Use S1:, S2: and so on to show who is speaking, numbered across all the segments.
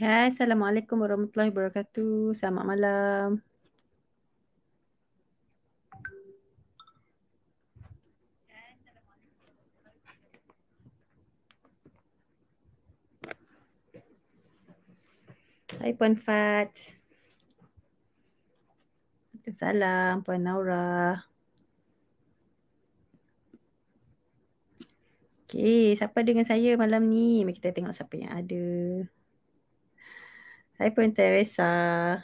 S1: Hai, Assalamualaikum warahmatullahi wabarakatuh. Selamat malam. Hai Puan Fat. Salam Puan Naura. Okey, siapa dengan saya malam ni? Mari kita tengok siapa yang ada. Hai Puan Teresa.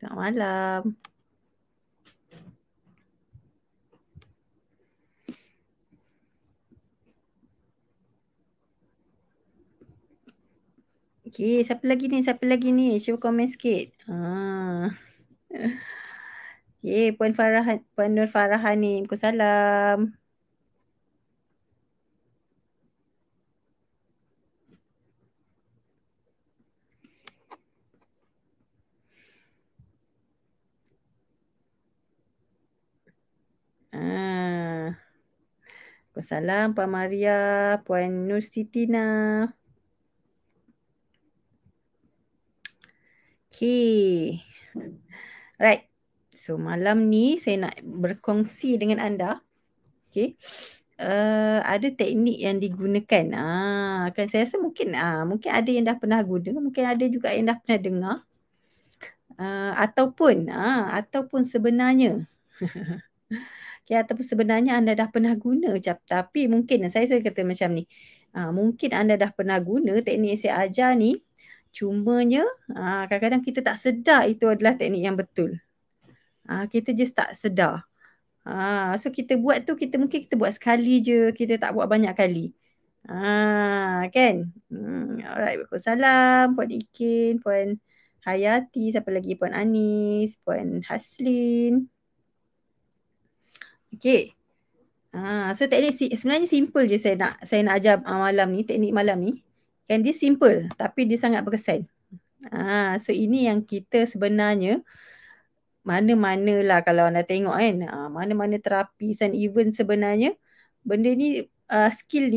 S1: Selamat malam. Okey, siapa lagi ni? Siapa lagi ni? Cuba komen sikit. Okey, Puan Farah, Puan Nur Farahani. Waalaikumsalam. Waalaikumsalam Puan Maria, Puan Nur Sitina. Okay. Right. So malam ni saya nak berkongsi dengan anda. Okay. Ada teknik yang digunakan. Kan saya rasa mungkin ada yang dah pernah guna, mungkin ada juga yang dah pernah dengar. Ataupun sebenarnya okay, ataupun sebenarnya anda dah pernah guna, tapi mungkin saya kata macam ni. Mungkin anda dah pernah guna teknik yang saya ajar ni, cumanya kadang-kadang kita tak sedar itu adalah teknik yang betul. Kita just tak sedar. So kita buat tu, mungkin kita buat sekali je, kita tak buat banyak kali. Kan? Alright, Waalaikumsalam Puan Ikin, Puan Hayati, siapa lagi? Puan Anis, Puan Haslin. Okay. So teknik sebenarnya simple je saya nak ajar malam ni, teknik malam ni. Kan dia simple tapi dia sangat berkesan. So ini yang kita sebenarnya mana-manalah kalau anda tengok kan, mana-mana terapi and even sebenarnya benda ni skill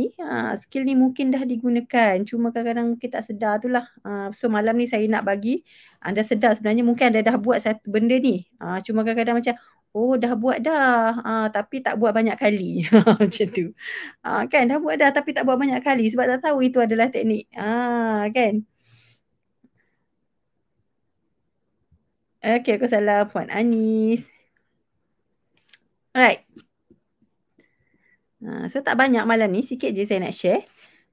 S1: ni mungkin dah digunakan, cuma kadang-kadang kita tak sedar tu lah. So malam ni saya nak bagi anda sedar sebenarnya mungkin anda dah buat satu benda ni, cuma kadang-kadang macam dah buat dah, tapi tak buat banyak kali. Macam tu. Kan dah buat dah tapi tak buat banyak kali sebab tak tahu itu adalah teknik. Kan. Okay, aku salah Puan Anis. Alright. So tak banyak malam ni, sikit je saya nak share.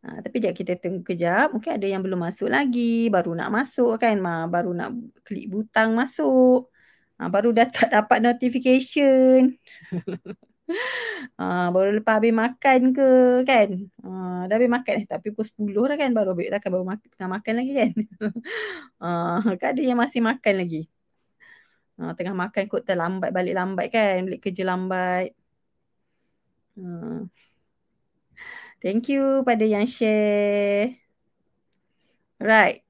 S1: Tapi sekejap kita tunggu kejap. Mungkin ada yang belum masuk lagi, baru nak masuk kan, baru nak klik butang masuk. Baru dah tak dapat notification. Baru lepas habis makan ke kan. Dah habis makan tapi pukul 10 dah kan, baru habis takkan baru tengah makan lagi kan. Kan ada yang masih makan lagi. Tengah makan kot terlambat, balik lambat kan, balik kerja lambat. Thank you pada yang share. Right.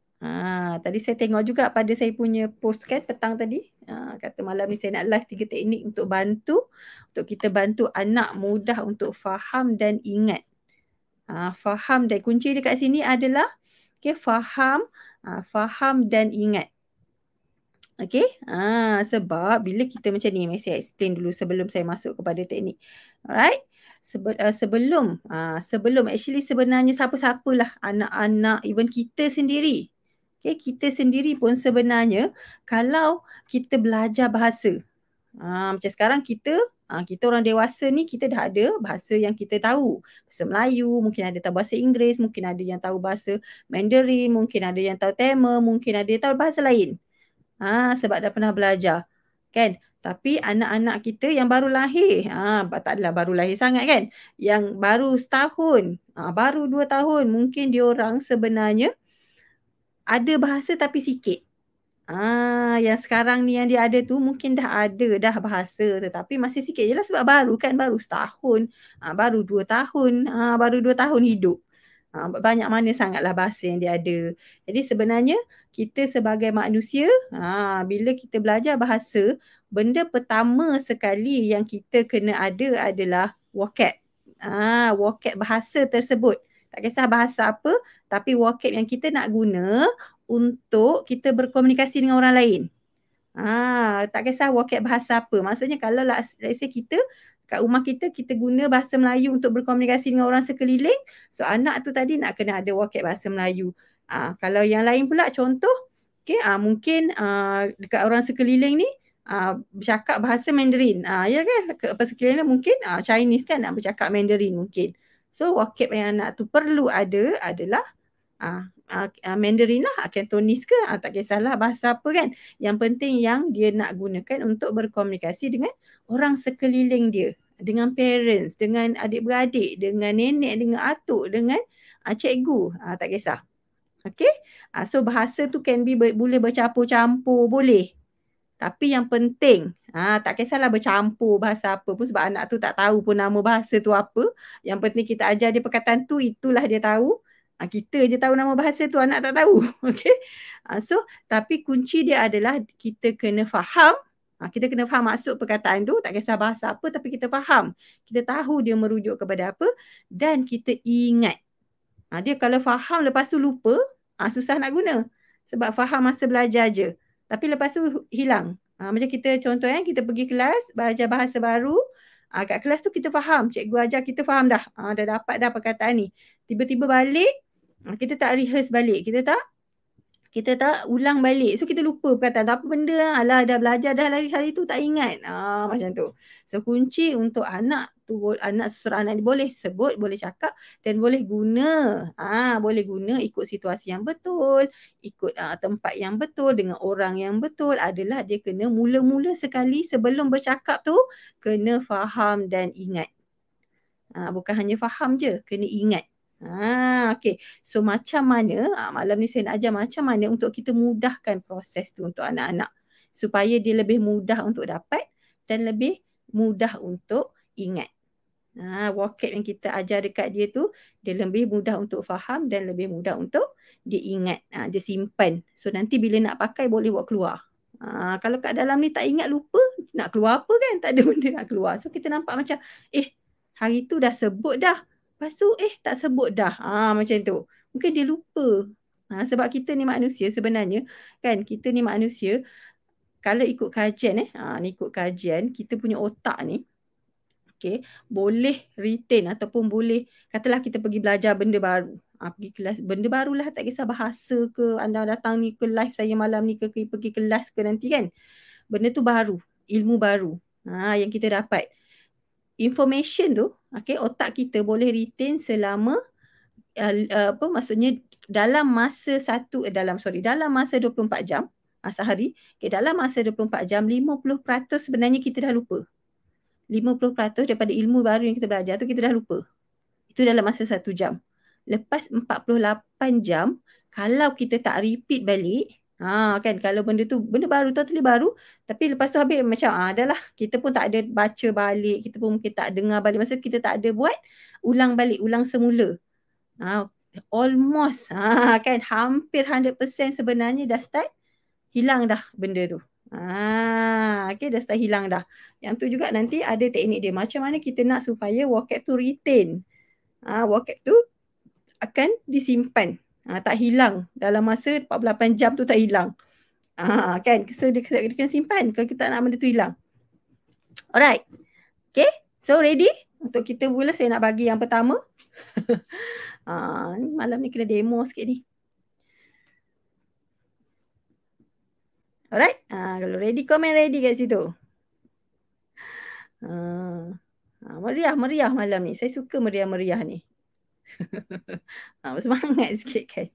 S1: Tadi saya tengok juga pada saya punya post kan petang tadi. Kata malam ni saya nak live 3 teknik untuk kita bantu anak mudah untuk faham dan ingat. Faham dan kunci dekat sini adalah faham dan ingat. Okay. Sebab bila kita macam ni, mesti saya explain dulu sebelum saya masuk kepada teknik. Alright. Sebelum actually sebenarnya siapa-siapalah, anak-anak, even kita sendiri. Okay, kita sendiri pun sebenarnya kalau kita belajar bahasa. Macam sekarang kita orang dewasa ni, kita dah ada bahasa yang kita tahu. Bahasa Melayu, mungkin ada tahu bahasa Inggeris, mungkin ada yang tahu bahasa Mandarin, mungkin ada yang tahu Tamil, mungkin ada yang tahu bahasa lain. Sebab dah pernah belajar. Kan? Tapi anak-anak kita yang baru lahir, tak adalah baru lahir sangat kan. Yang baru setahun, baru 2 tahun, mungkin diorang sebenarnya ada bahasa tapi sikit. Yang sekarang ni yang dia ada tu mungkin dah ada dah bahasa tetapi masih sikit je lah sebab baru kan, baru setahun, baru 2 tahun, baru 2 tahun hidup. Banyak mana sangatlah bahasa yang dia ada. Jadi sebenarnya kita sebagai manusia, bila kita belajar bahasa, benda pertama sekali yang kita kena ada adalah vocab. Vocab bahasa tersebut. Tak kisah bahasa apa, tapi vocab yang kita nak guna, untuk kita berkomunikasi dengan orang lain. Tak kisah vocab bahasa apa. Maksudnya kalau let's say kita kat rumah kita guna bahasa Melayu untuk berkomunikasi dengan orang sekeliling. So anak tu tadi nak kena ada vocab bahasa Melayu. Kalau yang lain pula contoh, mungkin dekat orang sekeliling ni bercakap bahasa Mandarin. Ya kan? Sekeliling mungkin Chinese kan nak bercakap Mandarin mungkin. So vocab yang anak tu perlu ada adalah Mandarin lah, Cantonese ke, tak kisahlah bahasa apa kan. Yang penting yang dia nak gunakan untuk berkomunikasi dengan orang sekeliling dia, dengan parents, dengan adik-beradik, dengan nenek, dengan atuk, dengan cikgu, tak kisah. Okay, so bahasa tu can be boleh bercampur-campur, boleh. Tapi yang penting, tak kisahlah bercampur bahasa apa pun, sebab anak tu tak tahu pun nama bahasa tu apa. Yang penting kita ajar dia perkataan tu, itulah dia tahu. Kita je tahu nama bahasa tu, anak tak tahu. Okay. So, tapi kunci dia adalah kita kena faham. Kita kena faham maksud perkataan tu, tak kisah bahasa apa, tapi kita faham. Kita tahu dia merujuk kepada apa dan kita ingat. Dia kalau faham lepas tu lupa, susah nak guna. Sebab faham masa belajar je. Tapi lepas tu hilang. Macam kita contoh kita pergi kelas, belajar bahasa baru. Kat kelas tu kita faham. Cikgu ajar kita faham dah. Dah dapat dah perkataan ni. Tiba-tiba balik, kita tak rehearse balik. Kita tak ulang balik. So kita lupa perkataan. Apa benda alah dah belajar dah hari tu tak ingat. Macam tu. So kunci untuk anak tu, seseorang anak boleh sebut, boleh cakap dan boleh guna. Boleh guna ikut situasi yang betul, ikut tempat yang betul, dengan orang yang betul adalah dia kena mula-mula sekali sebelum bercakap tu kena faham dan ingat. Bukan hanya faham je, kena ingat. Okay. So macam mana, malam ni saya nak ajar macam mana untuk kita mudahkan proses tu untuk anak-anak. Supaya dia lebih mudah untuk dapat dan lebih mudah untuk ingat. Vocab yang kita ajar dekat dia tu, dia lebih mudah untuk faham dan lebih mudah untuk dia ingat. Dia simpan. So nanti bila nak pakai boleh buat keluar. Kalau kat dalam ni tak ingat, lupa, nak keluar apa kan? Tak ada benda nak keluar. So kita nampak macam, hari tu dah sebut dah. Lepas tu tak sebut dah. Macam tu. Mungkin dia lupa. Sebab kita ni manusia sebenarnya. Kan kita ni manusia. Kalau ikut kajian ni ikut kajian. Kita punya otak ni. Boleh retain ataupun boleh. Katalah kita pergi belajar benda baru. Pergi kelas. Benda barulah. Tak kisah bahasa ke. Anda datang ni ke live saya malam ni ke. Pergi kelas ke nanti kan. Benda tu baru. Ilmu baru. Yang kita dapat. Information tu, otak kita boleh retain selama maksudnya dalam masa dalam masa 24 jam sehari. Dalam masa 24 jam 50% sebenarnya kita dah lupa. 50% daripada ilmu baru yang kita belajar tu kita dah lupa. Itu dalam masa 1 jam. Lepas 48 jam kalau kita tak repeat balik, kan kalau benda baru, totally baru, tapi lepas tu habis macam dah lah, kita pun tak ada baca balik, kita pun mungkin tak dengar balik, maksud kita tak ada buat ulang balik, ulang semula. Almost kan hampir 100% sebenarnya dah start hilang dah benda tu. Dah start hilang dah. Yang tu juga nanti ada teknik dia, macam mana kita nak supaya vocab tu retain. Vocab tu akan disimpan. Tak hilang dalam masa 48 jam tu, tak hilang. Kan? So dia kena simpan kalau kita tak nak benda tu hilang. Alright. Okay. So ready? Untuk kita mula, saya nak bagi yang pertama. Malam ni kena demo sikit ni. Alright. Kalau ready, komen ready kat situ. Meriah malam ni. Saya suka meriah-meriah ni. Bersemangat sikit kan.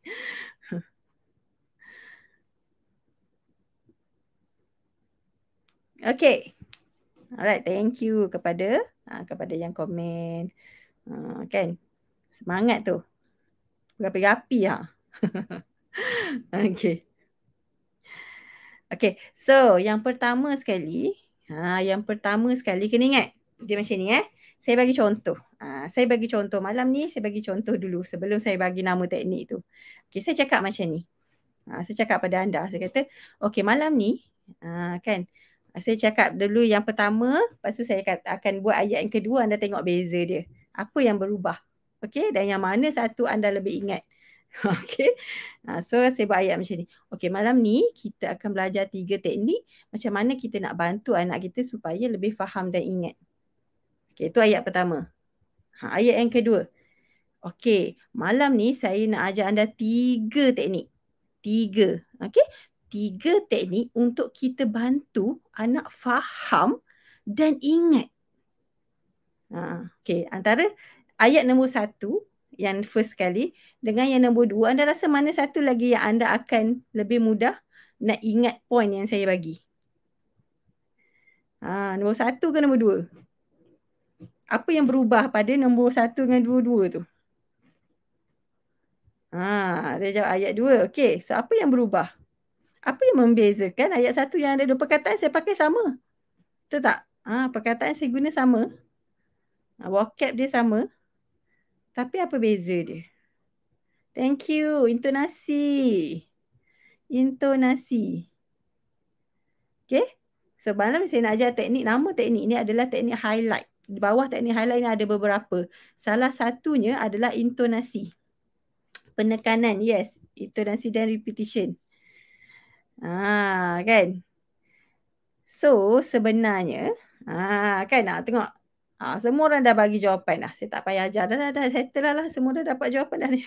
S1: Okay. Alright, thank you kepada yang komen. Kan? Semangat tu. Berapi-api Okay. Okay, so yang pertama sekali kena ingat. Dia macam ni Saya bagi contoh. Malam ni saya bagi contoh dulu sebelum saya bagi nama teknik tu. Okay, saya cakap macam ni. Saya cakap pada anda. Saya kata, okay, malam ni kan, saya cakap dulu yang pertama, lepas tu saya akan buat ayat yang kedua, anda tengok beza dia. Apa yang berubah. Okay, dan yang mana satu anda lebih ingat. Okey. So saya buat ayat macam ni. Okey, malam ni kita akan belajar 3 teknik macam mana kita nak bantu anak kita supaya lebih faham dan ingat. Okey, itu ayat pertama. Ayat yang kedua. Okey, malam ni saya nak ajar anda 3 teknik. 3. Okey? 3 teknik untuk kita bantu anak faham dan ingat. Okey, antara ayat nombor 1 yang first sekali dengan yang nombor 2, anda rasa mana satu lagi yang anda akan lebih mudah nak ingat point yang saya bagi? Nombor 1 ke nombor 2? Apa yang berubah pada nombor 1 dengan 2 tu? Dia jawab ayat 2. Okey, so apa yang berubah? Apa yang membezakan ayat 1 yang ada 2 perkataan saya pakai sama? Betul tak? Perkataan saya guna sama. Vocab dia sama. Tapi apa beza dia? Thank you. Intonasi. Okay. So, malam saya nak ajar teknik. Nama teknik ni adalah teknik highlight. Di bawah teknik highlight ni ada beberapa. Salah satunya adalah intonasi. Penekanan. Yes. Intonasi dan repetition. Kan? So, sebenarnya. Kan? Tengok. Semua orang dah bagi jawapan dah. Saya tak payah ajar. Dah settle lah. Semua dah dapat jawapan dah ni.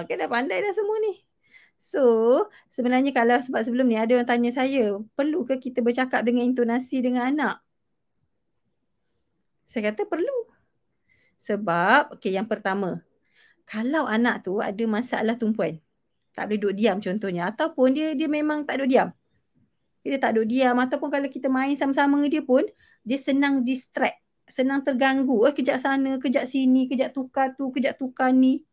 S1: Kan dah pandai dah semua ni. So, sebenarnya kalau sebab sebelum ni ada orang tanya saya, perlu ke kita bercakap dengan intonasi dengan anak? Saya kata perlu. Sebab, okey, yang pertama, kalau anak tu ada masalah tumpuan, tak boleh duduk diam contohnya, ataupun dia memang tak duduk diam. Dia tak duduk diam, ataupun kalau kita main sama-sama dengan dia pun, dia senang distract, senang terganggu. Kejap sana, kejap sini, kejap tukar tu, kejap tukar ni.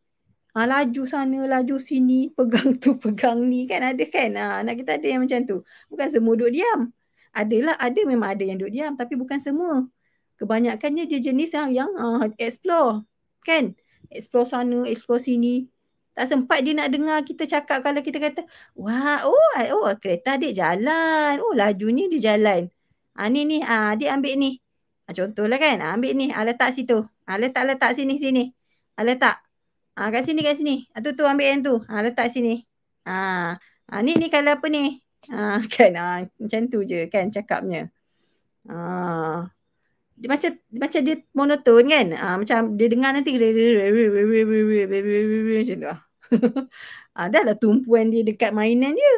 S1: Laju sana, laju sini, pegang tu, pegang ni. Kan ada kan? Anak kita ada yang macam tu. Bukan semua duduk diam. Ada memang ada yang duduk diam. Tapi bukan semua. Kebanyakannya dia jenis yang explore. Kan? Explore sana, explore sini. Tak sempat dia nak dengar kita cakap kalau kita kata, wah, kereta adik jalan. Lajunya dia jalan. Ni, adik ambil ni. Contohlah kan, ambil ni, letak situ. Letak sini. Letak. Kat sini. Tu ambil yang tu. Letak sini. Ni kalau apa ni? Kan, macam tu je kan cakapnya. Dia macam dia monoton kan? Macam dia dengar nanti macam tu. Dah lah tumpuan dia dekat mainan dia.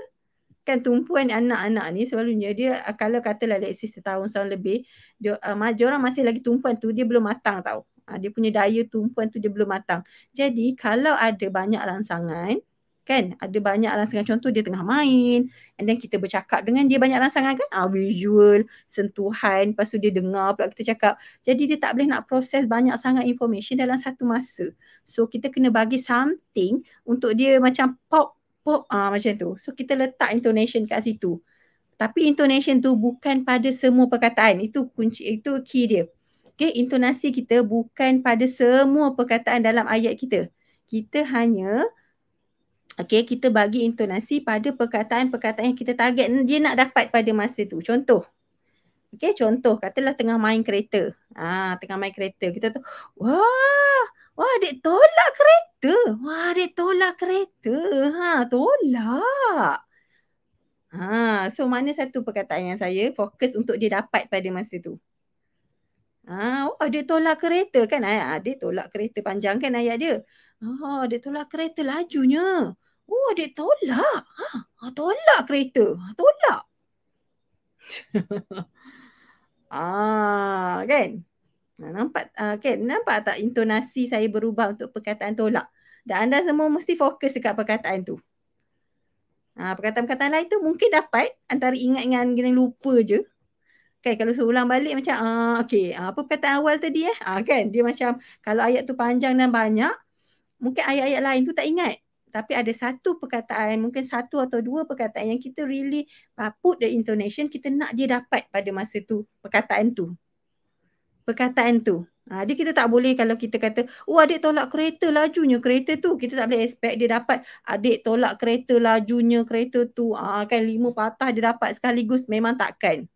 S1: Kan tumpuan anak-anak ni selalunya dia kalau katalah Alexis setahun lebih, dia orang masih lagi tumpuan tu dia belum matang tau. Dia punya daya tumpuan tu dia belum matang. Jadi kalau ada banyak rangsangan, kan? Ada banyak rangsangan, contoh dia tengah main and then kita bercakap dengan dia banyak rangsangan kan? Visual, sentuhan, lepas tu dia dengar pula kita cakap. Jadi dia tak boleh nak proses banyak sangat information dalam satu masa. So kita kena bagi something untuk dia macam pop macam tu. So kita letak intonation kat situ. Tapi intonation tu bukan pada semua perkataan. Itu kunci, itu key dia. Okay, intonasi kita bukan pada semua perkataan dalam ayat kita. Kita hanya kita bagi intonasi pada perkataan-perkataan yang kita target dia nak dapat pada masa tu. Contoh. Contoh katalah tengah main kereta. Tengah main kereta. Kita tu, wah, adik tolak kereta. Tolak. So mana satu perkataan yang saya fokus untuk dia dapat pada masa tu? Adik tolak kereta kan? Adik tolak kereta panjang kan ayat dia. Adik tolak kereta lajunya. Adik tolak. Tolak kereta. Tolak. Kan? Nampak tak intonasi saya berubah untuk perkataan tolak? Dan anda semua mesti fokus dekat perkataan tu. Perkataan-perkataan lain tu mungkin dapat antara ingat dengan lupa je. Kan kalau seulang balik macam apa perkataan awal tadi kan dia macam kalau ayat tu panjang dan banyak mungkin ayat-ayat lain tu tak ingat. Tapi ada satu perkataan, mungkin satu atau dua perkataan yang kita really put the intonation, kita nak dia dapat pada masa tu perkataan tu. Dia kita tak boleh kalau kita kata, adik tolak kereta lajunya kereta tu. Kita tak boleh expect dia dapat adik tolak kereta lajunya kereta tu. Kan 5 patah dia dapat sekaligus, memang takkan.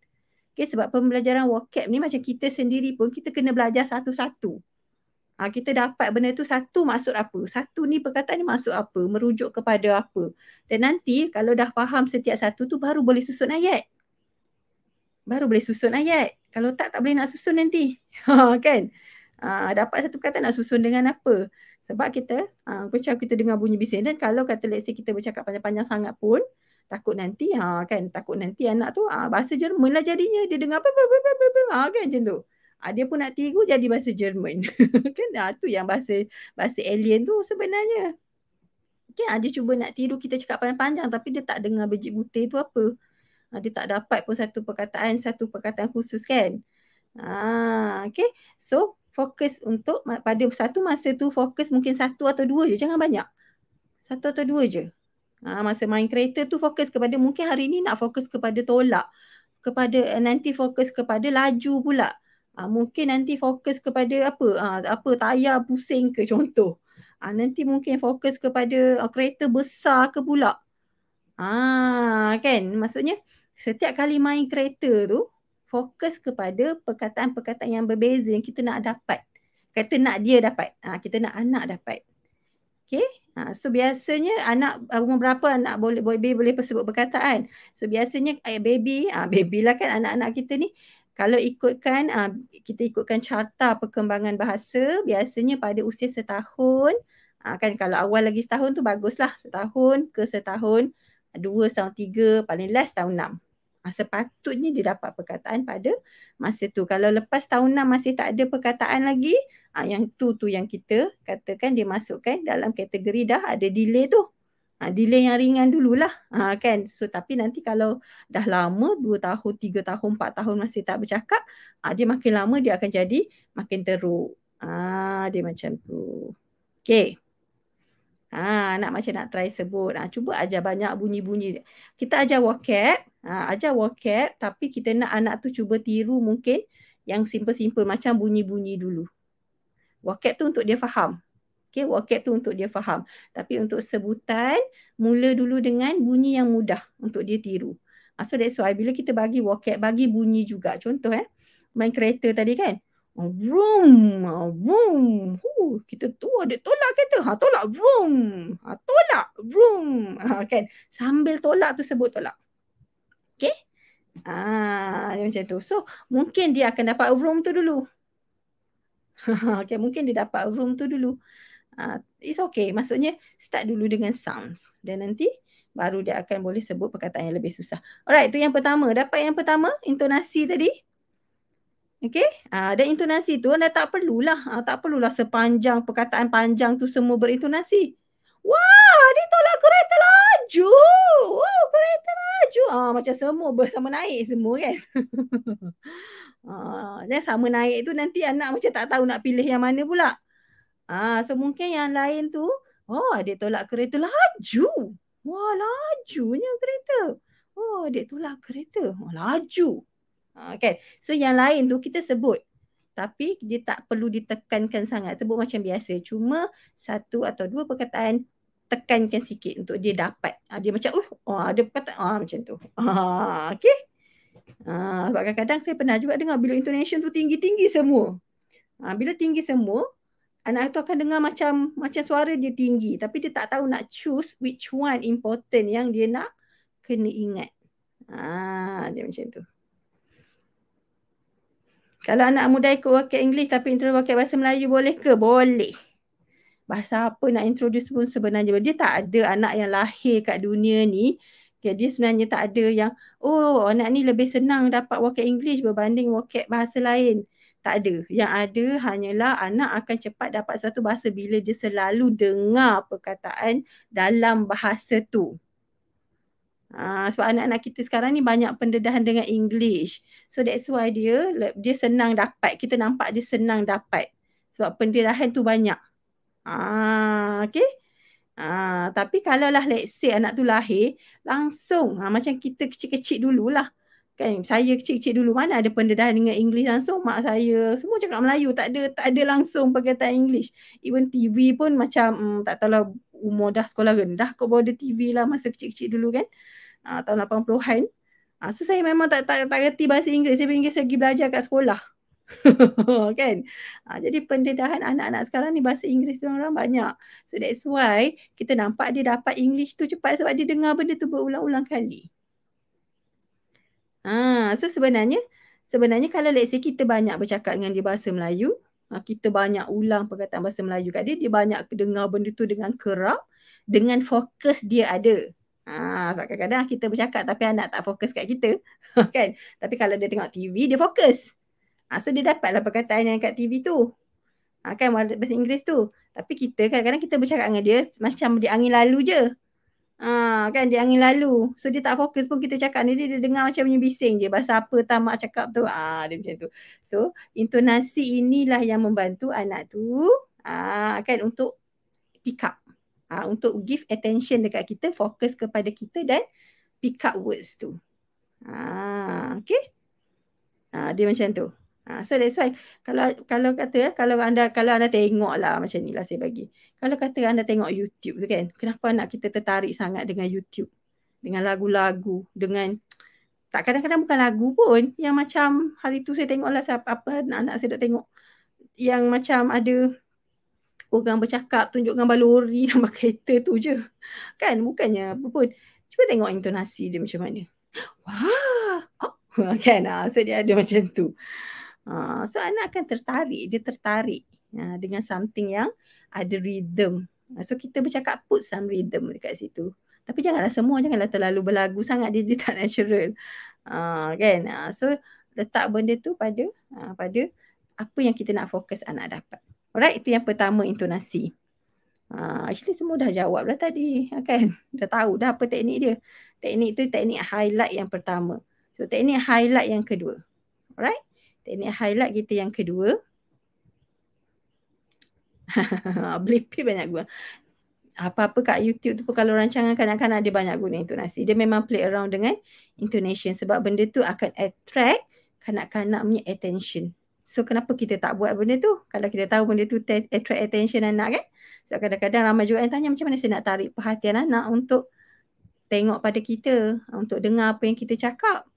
S1: Sebab pembelajaran vocab ni macam kita sendiri pun kita kena belajar satu-satu. Kita dapat benda tu satu maksud apa. Satu ni perkataan ni maksud apa. Merujuk kepada apa. Dan nanti kalau dah faham setiap satu tu baru boleh susun ayat. Kalau tak boleh nak susun nanti. Kan? Dapat satu perkataan nak susun dengan apa. Sebab kita, macam kita dengar bunyi bising. Dan kalau kata let's say kita bercakap panjang-panjang sangat pun, takut nanti anak tu bahasa Jerman lah jadinya. Dia dengar apa kan macam tu. Dia pun nak tiru jadi bahasa Jerman. Kan tu yang bahasa alien tu sebenarnya. Kan dia cuba nak tiru kita cakap panjang-panjang tapi dia tak dengar bejik butir tu apa. Dia tak dapat pun satu perkataan khusus kan. Okay. So fokus untuk pada satu masa tu fokus mungkin satu atau dua je. Jangan banyak. Satu atau dua je. Masa main kereta tu fokus kepada mungkin hari ni nak fokus kepada tolak. Nanti fokus kepada laju pula. Mungkin nanti fokus kepada apa tayar pusing ke contoh. Nanti mungkin fokus kepada kereta besar ke pula. Kan maksudnya setiap kali main kereta tu fokus kepada perkataan-perkataan yang berbeza yang kita nak dapat. Kata nak dia dapat. Kita nak anak dapat. Okay. So biasanya anak umur berapa anak boleh sebut perkataan. So biasanya baby lah kan anak-anak kita ni. Kalau kita ikutkan carta perkembangan bahasa, biasanya pada usia setahun, kan kalau awal lagi setahun tu baguslah. Setahun ke setahun, 2 tahun 3, paling last tahun 6. Sepatutnya dia dapat perkataan pada masa tu. Kalau lepas tahun 6 masih tak ada perkataan lagi, yang tu yang kita katakan dia masukkan dalam kategori dah ada delay tu. Delay yang ringan dululah. Kan? So tapi nanti kalau dah lama 2 tahun, 3 tahun, 4 tahun masih tak bercakap, dia makin lama dia akan jadi makin teruk. Dia macam tu. Okay. Anak macam nak try sebut. Cuba ajar banyak bunyi-bunyi. Kita ajar vocab, tapi kita nak anak tu cuba tiru mungkin yang simple-simple macam bunyi-bunyi dulu. Vocab tu untuk dia faham. Okay, vocab tu untuk dia faham. Tapi untuk sebutan, mula dulu dengan bunyi yang mudah untuk dia tiru. So that's why bila kita bagi vocab, bagi bunyi juga. Contoh main kereta tadi kan. Vroom, vroom. Kita tu ada tolak kereta. Tolak, vroom. Tolak, vroom. Kan? Sambil tolak tu sebut tolak. Okay? Dia macam tu. So, mungkin dia akan dapat vroom tu dulu. Okay, mungkin dia dapat vroom tu dulu. It's okay. Maksudnya, start dulu dengan sounds. Dan nanti, baru dia akan boleh sebut perkataan yang lebih susah. Alright, tu yang pertama. Dapat yang pertama, intonasi tadi. Okay, dan intonasi tu anda tak perlulah sepanjang perkataan panjang tu semua berintonasi. Wah, dia tolak kereta laju. Wow, kereta laju. Macam semua bersama naik semua kan. Dan sama naik tu nanti anak macam tak tahu nak pilih yang mana pula. So mungkin yang lain tu, dia tolak kereta laju. Wah, lajunya kereta. Dia tolak kereta. Laju. Kan? So yang lain tu kita sebut. Tapi dia tak perlu ditekankan sangat. Sebut macam biasa. Cuma satu atau dua perkataan tekankan sikit untuk dia dapat. Dia macam ada perkataan macam tu. Okay. Sebab kadang-kadang saya pernah juga dengar bila intonation tu tinggi-tinggi semua. Bila tinggi semua, anak tu akan dengar macam suara dia tinggi. Tapi dia tak tahu nak choose which one important yang dia nak kena ingat. Dia macam tu. Kalau anak muda ikut vocab English tapi introduce vocab bahasa Melayu boleh ke? Boleh. Bahasa apa nak introduce pun sebenarnya. Dia tak ada anak yang lahir kat dunia ni. Okay, dia sebenarnya tak ada yang, anak ni lebih senang dapat vocab English berbanding vocab bahasa lain. Tak ada. Yang ada hanyalah anak akan cepat dapat suatu bahasa bila dia selalu dengar perkataan dalam bahasa tu. Sebab anak-anak kita sekarang ni banyak pendedahan dengan English. So that's why dia senang dapat. Kita nampak dia senang dapat. Sebab pendedahan tu banyak. Okay. Tapi kalau lah let's say anak tu lahir, langsung macam kita kecil-kecil dululah. Kan, saya kecil-kecil dulu mana ada pendedahan dengan English langsung. Mak saya semua cakap Melayu. Tak ada langsung perkataan English. Even TV pun macam tak tahulah umur dah sekolah rendah kau bawa ada TV lah masa kecil-kecil dulu kan. Tahun 80-an. So saya memang tak reti bahasa Inggeris. Saya pergi belajar kat sekolah. Kan? Jadi pendedahan anak-anak sekarang ni bahasa Inggeris orang banyak. So that's why kita nampak dia dapat English tu cepat sebab dia dengar benda tu berulang-ulang kali. So sebenarnya kalau let's say kita banyak bercakap dengan dia bahasa Melayu, kita banyak ulang perkataan bahasa Melayu kat dia, dia banyak dengar benda tu dengan kerap, dengan fokus dia ada. Kadang-kadang kita bercakap tapi anak tak fokus kat kita. Kan? Tapi kalau dia tengok TV, dia fokus. So dia dapatlah perkataan yang kat TV tu. Kan bahasa Inggeris tu. Tapi kita kadang-kadang kita bercakap dengan dia macam dia angin lalu je. Kan dia angin lalu. So dia tak fokus pun kita cakap ni, dia dengar macam punya bising je. Bahasa apa tamak cakap tu. Dia macam tu. So intonasi inilah yang membantu anak tu kan untuk pick up. Untuk give attention dekat kita, fokus kepada kita dan pick up words tu. Okay. Dia macam tu. So that's why kalau kata kalau anda tengoklah macam ni lah saya bagi. Kalau kata anda tengok YouTube tu kan, kenapa anak kita tertarik sangat dengan YouTube? Dengan lagu-lagu, dengan tak kadang-kadang bukan lagu pun, yang macam hari tu saya tengoklah apa anak saya duk tengok yang macam ada orang bercakap tunjuk gambar lori nama kereta tu je. Kan bukannya apa pun. Cuba tengok intonasi dia macam mana. Wah. Kan so dia ada macam tu. So anak akan tertarik, dia tertarik dengan something yang ada rhythm. So kita bercakap put some rhythm dekat situ. Tapi janganlah terlalu berlagu sangat, dia tak natural. Kan? So letak benda tu pada apa yang kita nak fokus anak dapat. Alright, itu yang pertama, intonasi. Actually semua dah jawab lah tadi, kan? Dah tahu dah apa teknik dia. Teknik tu teknik highlight yang pertama. So teknik highlight yang kedua. Alright? Teknik highlight kita yang kedua. Blippi banyak guna. Apa-apa kat YouTube tu pun kalau rancangan kanak-kanak dia banyak guna intonasi. Dia memang play around dengan intonation sebab benda tu akan attract kanak-kanak punya attention. So kenapa kita tak buat benda tu? Kalau kita tahu benda tu attract attention anak kan? Sebab kadang-kadang ramai juga yang tanya macam mana saya nak tarik perhatian anak untuk tengok pada kita, untuk dengar apa yang kita cakap.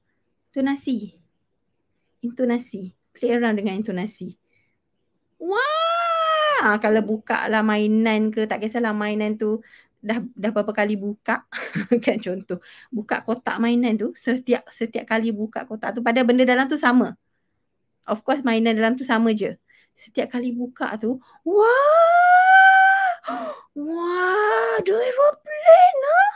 S1: Intonasi. Play around dengan intonasi. Wah, kalau buka lah mainan ke, tak kisahlah mainan tu dah berapa kali buka. Kan contoh, buka kotak mainan tu, setiap kali buka kotak tu, pada benda dalam tu sama. Of course mainan dalam tu sama je. Setiap kali buka tu, wah, ada aeroplane lah.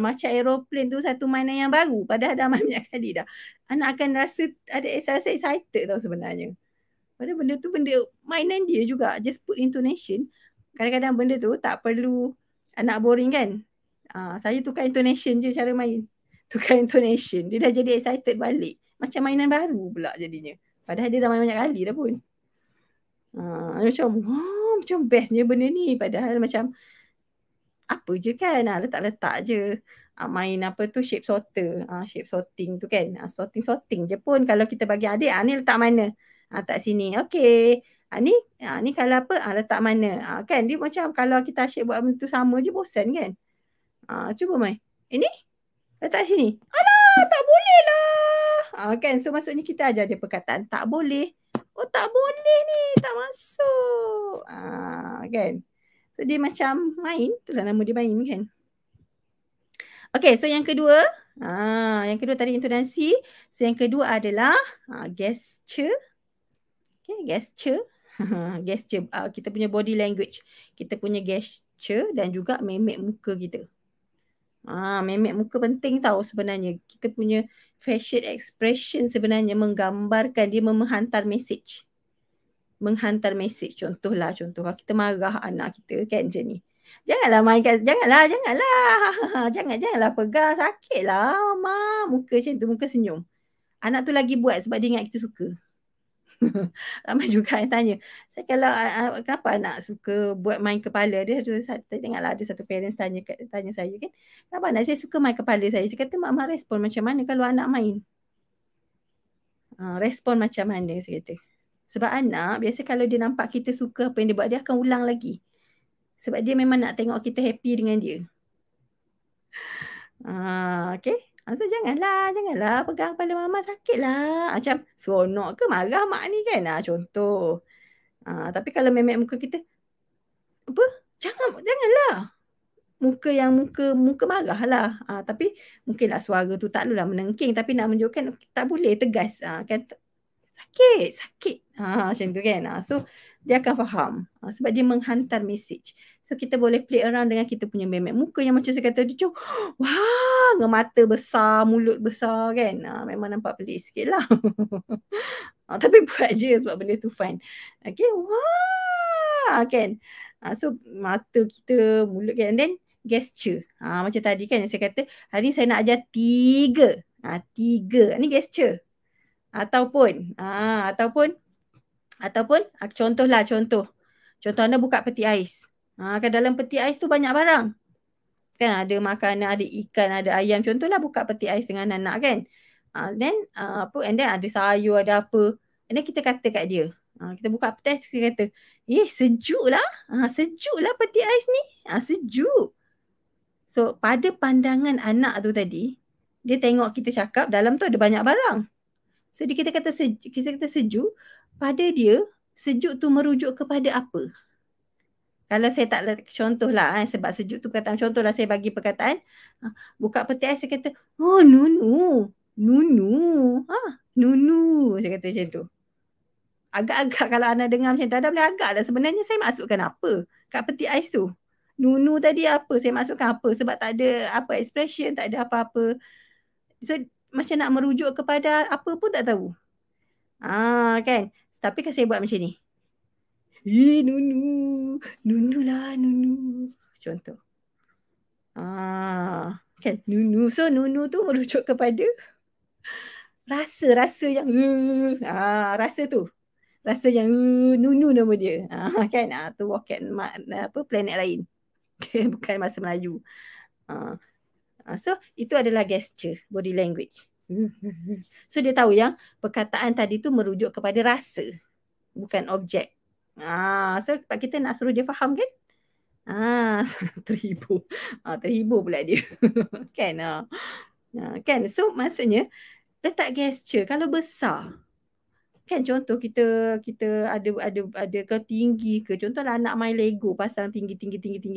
S1: Macam aeroplane tu satu mainan yang baru, padahal dah main banyak kali dah. Anak akan rasa excited tau sebenarnya. Padahal benda tu benda mainan dia juga. Just put intonation. Kadang-kadang benda tu tak perlu anak boring kan. Saya tukar intonation je cara main. Tukar intonation. Dia dah jadi excited balik. Macam mainan baru pula jadinya. Padahal dia dah main banyak kali dah pun. Macam bestnya benda ni. Padahal macam apa je kan. Letak-letak je. Main apa tu shape sorter. Shape sorting tu kan. Sorting je pun. Kalau kita bagi adik, ni letak mana? Tak sini. Okey. Ni kalau apa? Letak mana? Kan dia macam kalau kita asyik buat benda tu sama je bosan kan? Cuba main. Ini? Letak sini. Alah, tak boleh lah. Kan so maksudnya kita ajar dia perkataan tak boleh. Tak boleh ni. Tak masuk. Kan? So dia macam main. Itulah nama dia main kan? Okay, so yang kedua. Yang kedua tadi intonasi. So yang kedua adalah gesture. Okay, gesture. Gesture. Kita punya body language. Kita punya gesture dan juga memek muka kita. Memek muka penting tau sebenarnya. Kita punya facial expression sebenarnya menggambarkan, dia menghantar message. Contoh kalau kita marah anak kita kan macam ni. Janganlah janganlah pegang, sakitlah muka macam tu, muka senyum. Anak tu lagi buat sebab dia ingat kita suka. Ramai juga yang tanya, saya kalau kenapa anak suka buat main kepala dia, tengoklah ada satu parents tanya saya kan, kenapa anak saya suka main kepala saya? Saya kata mak respon macam mana kalau anak main? Respon macam mana saya kata. Sebab anak biasa kalau dia nampak kita suka apa yang dia buat, dia akan ulang lagi. Sebab dia memang nak tengok kita happy dengan dia. Okay. So janganlah pegang kepala mama, sakitlah. Macam seronok ke marah mak ni kan? Contoh. Tapi kalau memek muka kita, apa? Janganlah. Muka marah lah. Tapi mungkinlah suara tu tak lalulah menengking, tapi nak menunjukkan tak boleh tegas. Kan sakit. Macam tu kan. So dia akan faham sebab dia menghantar message. So kita boleh play around dengan kita punya memek muka yang macam saya kata tu, wah, dengan mata besar, mulut besar kan. Memang nampak pelik sikit lah. Tapi buat je sebab benda tu fun. Okay, wah kan. So mata kita, mulut kan, and then gesture. Macam tadi kan yang saya kata, hari ni saya nak ajar 3. 3. Ni gesture. Ataupun contoh anda buka peti ais. Kan dalam peti ais tu banyak barang. Kan ada makanan, ada ikan, ada ayam. Contohlah buka peti ais dengan anak kan. Then and then ada sayur, ada apa. And then kita kata kat dia. Kita buka peti ais, kita kata, sejuk lah peti ais ni. Sejuk. So pada pandangan anak tu tadi, dia tengok kita cakap dalam tu ada banyak barang. So kita kata sejuk, pada dia sejuk tu merujuk kepada apa? Kalau saya tak contoh lah, sebab sejuk tu perkataan contoh lah, saya bagi perkataan, buka peti ais, saya kata, Nunu. Nunu, saya kata macam tu. Agak-agak kalau anda dengar macam tu, anda boleh agak lah sebenarnya saya masukkan apa kat peti ais tu. Nunu tadi apa, saya masukkan apa, sebab tak ada apa expression, tak ada apa-apa. So macam nak merujuk kepada apa pun tak tahu. Kan. Tapi kan saya buat macam ni. Nunu lah. Contoh. Kan Nunu. So Nunu tu merujuk kepada rasa yang rasa tu. Rasa yang Nunu nama dia. Kan. Tu roket planet lain. Bukan bahasa Melayu. So itu adalah gesture, body language. So dia tahu yang perkataan tadi tu merujuk kepada rasa, bukan objek. So kita nak suruh dia faham kan? Terhibur. Terhibur pula dia. Kan? Kan? So maksudnya letak gesture kalau besar. Kan contoh kita ada ke tinggi ke, contohlah anak main Lego pasang tinggi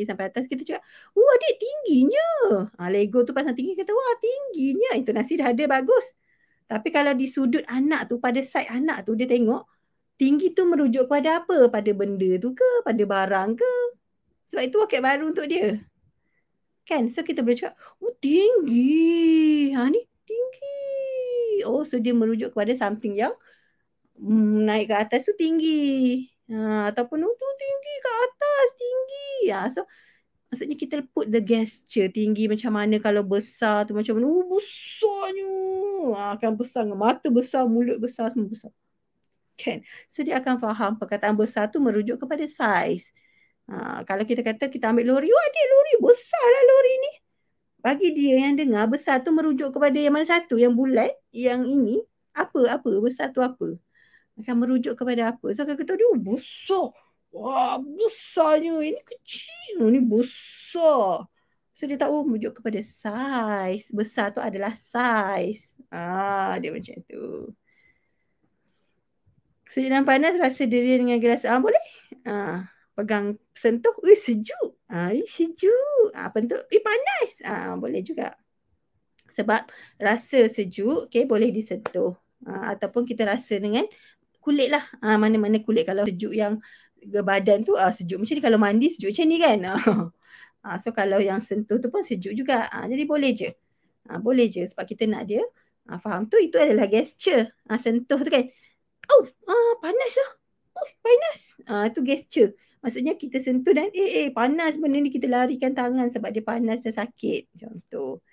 S1: sampai atas, kita cakap, adik tingginya. Lego tu pasang tinggi, kata wah tingginya, intonasi dah ada bagus. Tapi kalau di sudut anak tu, pada side anak tu, dia tengok tinggi tu merujuk kepada apa? Pada benda tu ke? Pada barang ke? Sebab itu wakil baru untuk dia. Kan? So kita boleh cakap, tinggi. Ni tinggi. So dia merujuk kepada something yang naik ke atas tu tinggi. Ataupun tu tinggi ke atas, tinggi. So maksudnya kita put the gesture tinggi macam mana, kalau besar tu macam mana. Besarnya. Akan besar, mata besar, mulut besar, semua besar. Kan? So dia akan faham perkataan besar tu merujuk kepada size. Kalau kita kata kita ambil lori, adik lori besar lah lori ni. Bagi dia yang dengar, besar tu merujuk kepada yang mana satu, yang bulat, yang ini, apa, besar tu apa. Akan merujuk kepada apa. So kalau kata dia besar. Wah, besarnya. Ini kecil. Ini besar. So dia tahu merujuk kepada size. Besar tu adalah size. Dia macam tu. Sejuk dan panas, rasa diri dengan gelas. Boleh? Pegang, sentuh. Sejuk. Sejuk. Bentuk. Panas. Boleh juga. Sebab rasa sejuk, boleh disentuh. Ataupun kita rasa dengan kulit lah. Mana-mana kulit. Kalau sejuk yang ke badan tu, sejuk macam ni. Kalau mandi sejuk macam ni kan. So kalau yang sentuh tu pun sejuk juga. Jadi boleh je. Boleh je sebab kita nak dia faham tu. Itu adalah gesture. Sentuh tu kan. Panas lah. Panas. Itu gesture. Maksudnya kita sentuh dan panas benda ni, kita larikan tangan sebab dia panas dan sakit. Contoh.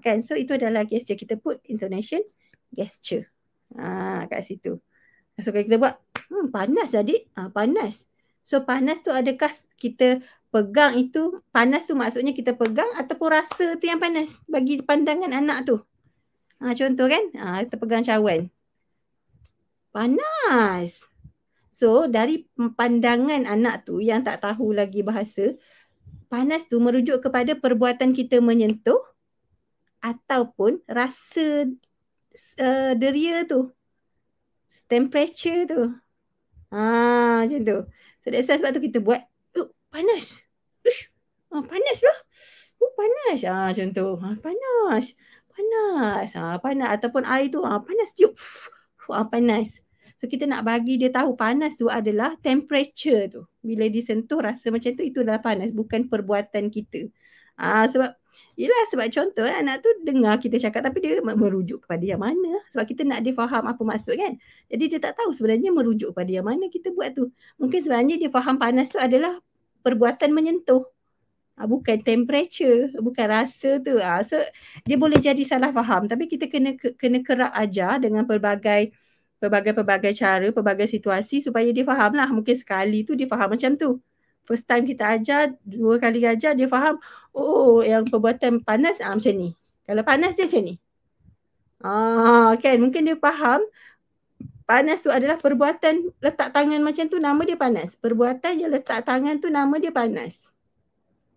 S1: Kan. So itu adalah gesture. Kita put intonation gesture. Kat situ. So kalau kita buat, panas adik. Panas. So panas tu adakah kita pegang itu, panas tu maksudnya kita pegang ataupun rasa tu yang panas bagi pandangan anak tu. Contoh kan, kita pegang cawan. Panas. So dari pandangan anak tu yang tak tahu lagi bahasa, panas tu merujuk kepada perbuatan kita menyentuh ataupun rasa deria tu, temperature tu. Macam tu. So that's why sebab tu kita buat, panas. Ush, panas lah. Panas. Macam tu. Panas. Panas. Panas. Ataupun air tu, panas. Tiup. Panas. So kita nak bagi dia tahu panas tu adalah temperature tu. Bila disentuh rasa macam tu, itu adalah panas. Bukan perbuatan kita. Sebab contoh anak tu dengar kita cakap tapi dia merujuk kepada yang mana. Sebab kita nak dia faham apa maksud kan. Jadi dia tak tahu sebenarnya merujuk kepada yang mana kita buat tu. Mungkin sebenarnya dia faham panas tu adalah perbuatan menyentuh. Bukan temperature, bukan rasa tu. So dia boleh jadi salah faham. Tapi kita kena kerap ajar dengan pelbagai cara, pelbagai situasi supaya dia faham lah. Mungkin sekali tu dia faham macam tu. First time kita ajar, 2 kali ajar dia faham, yang perbuatan panas macam ni. Kalau panas dia macam ni. Kan mungkin dia faham panas tu adalah perbuatan letak tangan macam tu, nama dia panas. Perbuatan yang letak tangan tu nama dia panas.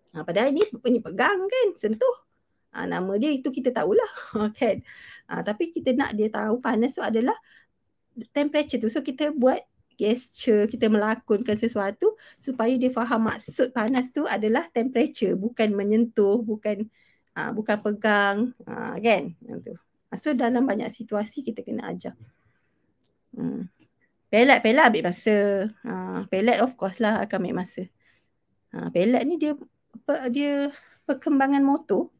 S1: Padahal ni pegang kan, sentuh. Nama dia itu kita tahulah. Kan. Tapi kita nak dia tahu panas tu adalah temperature tu. So kita buat gesture, kita melakonkan sesuatu supaya dia faham maksud panas tu adalah temperature, bukan menyentuh, bukan pegang, kan? So dalam banyak situasi kita kena ajar. Pelat ambil masa. Pelat of course lah akan ambil masa. Pelat ni dia perkembangan motor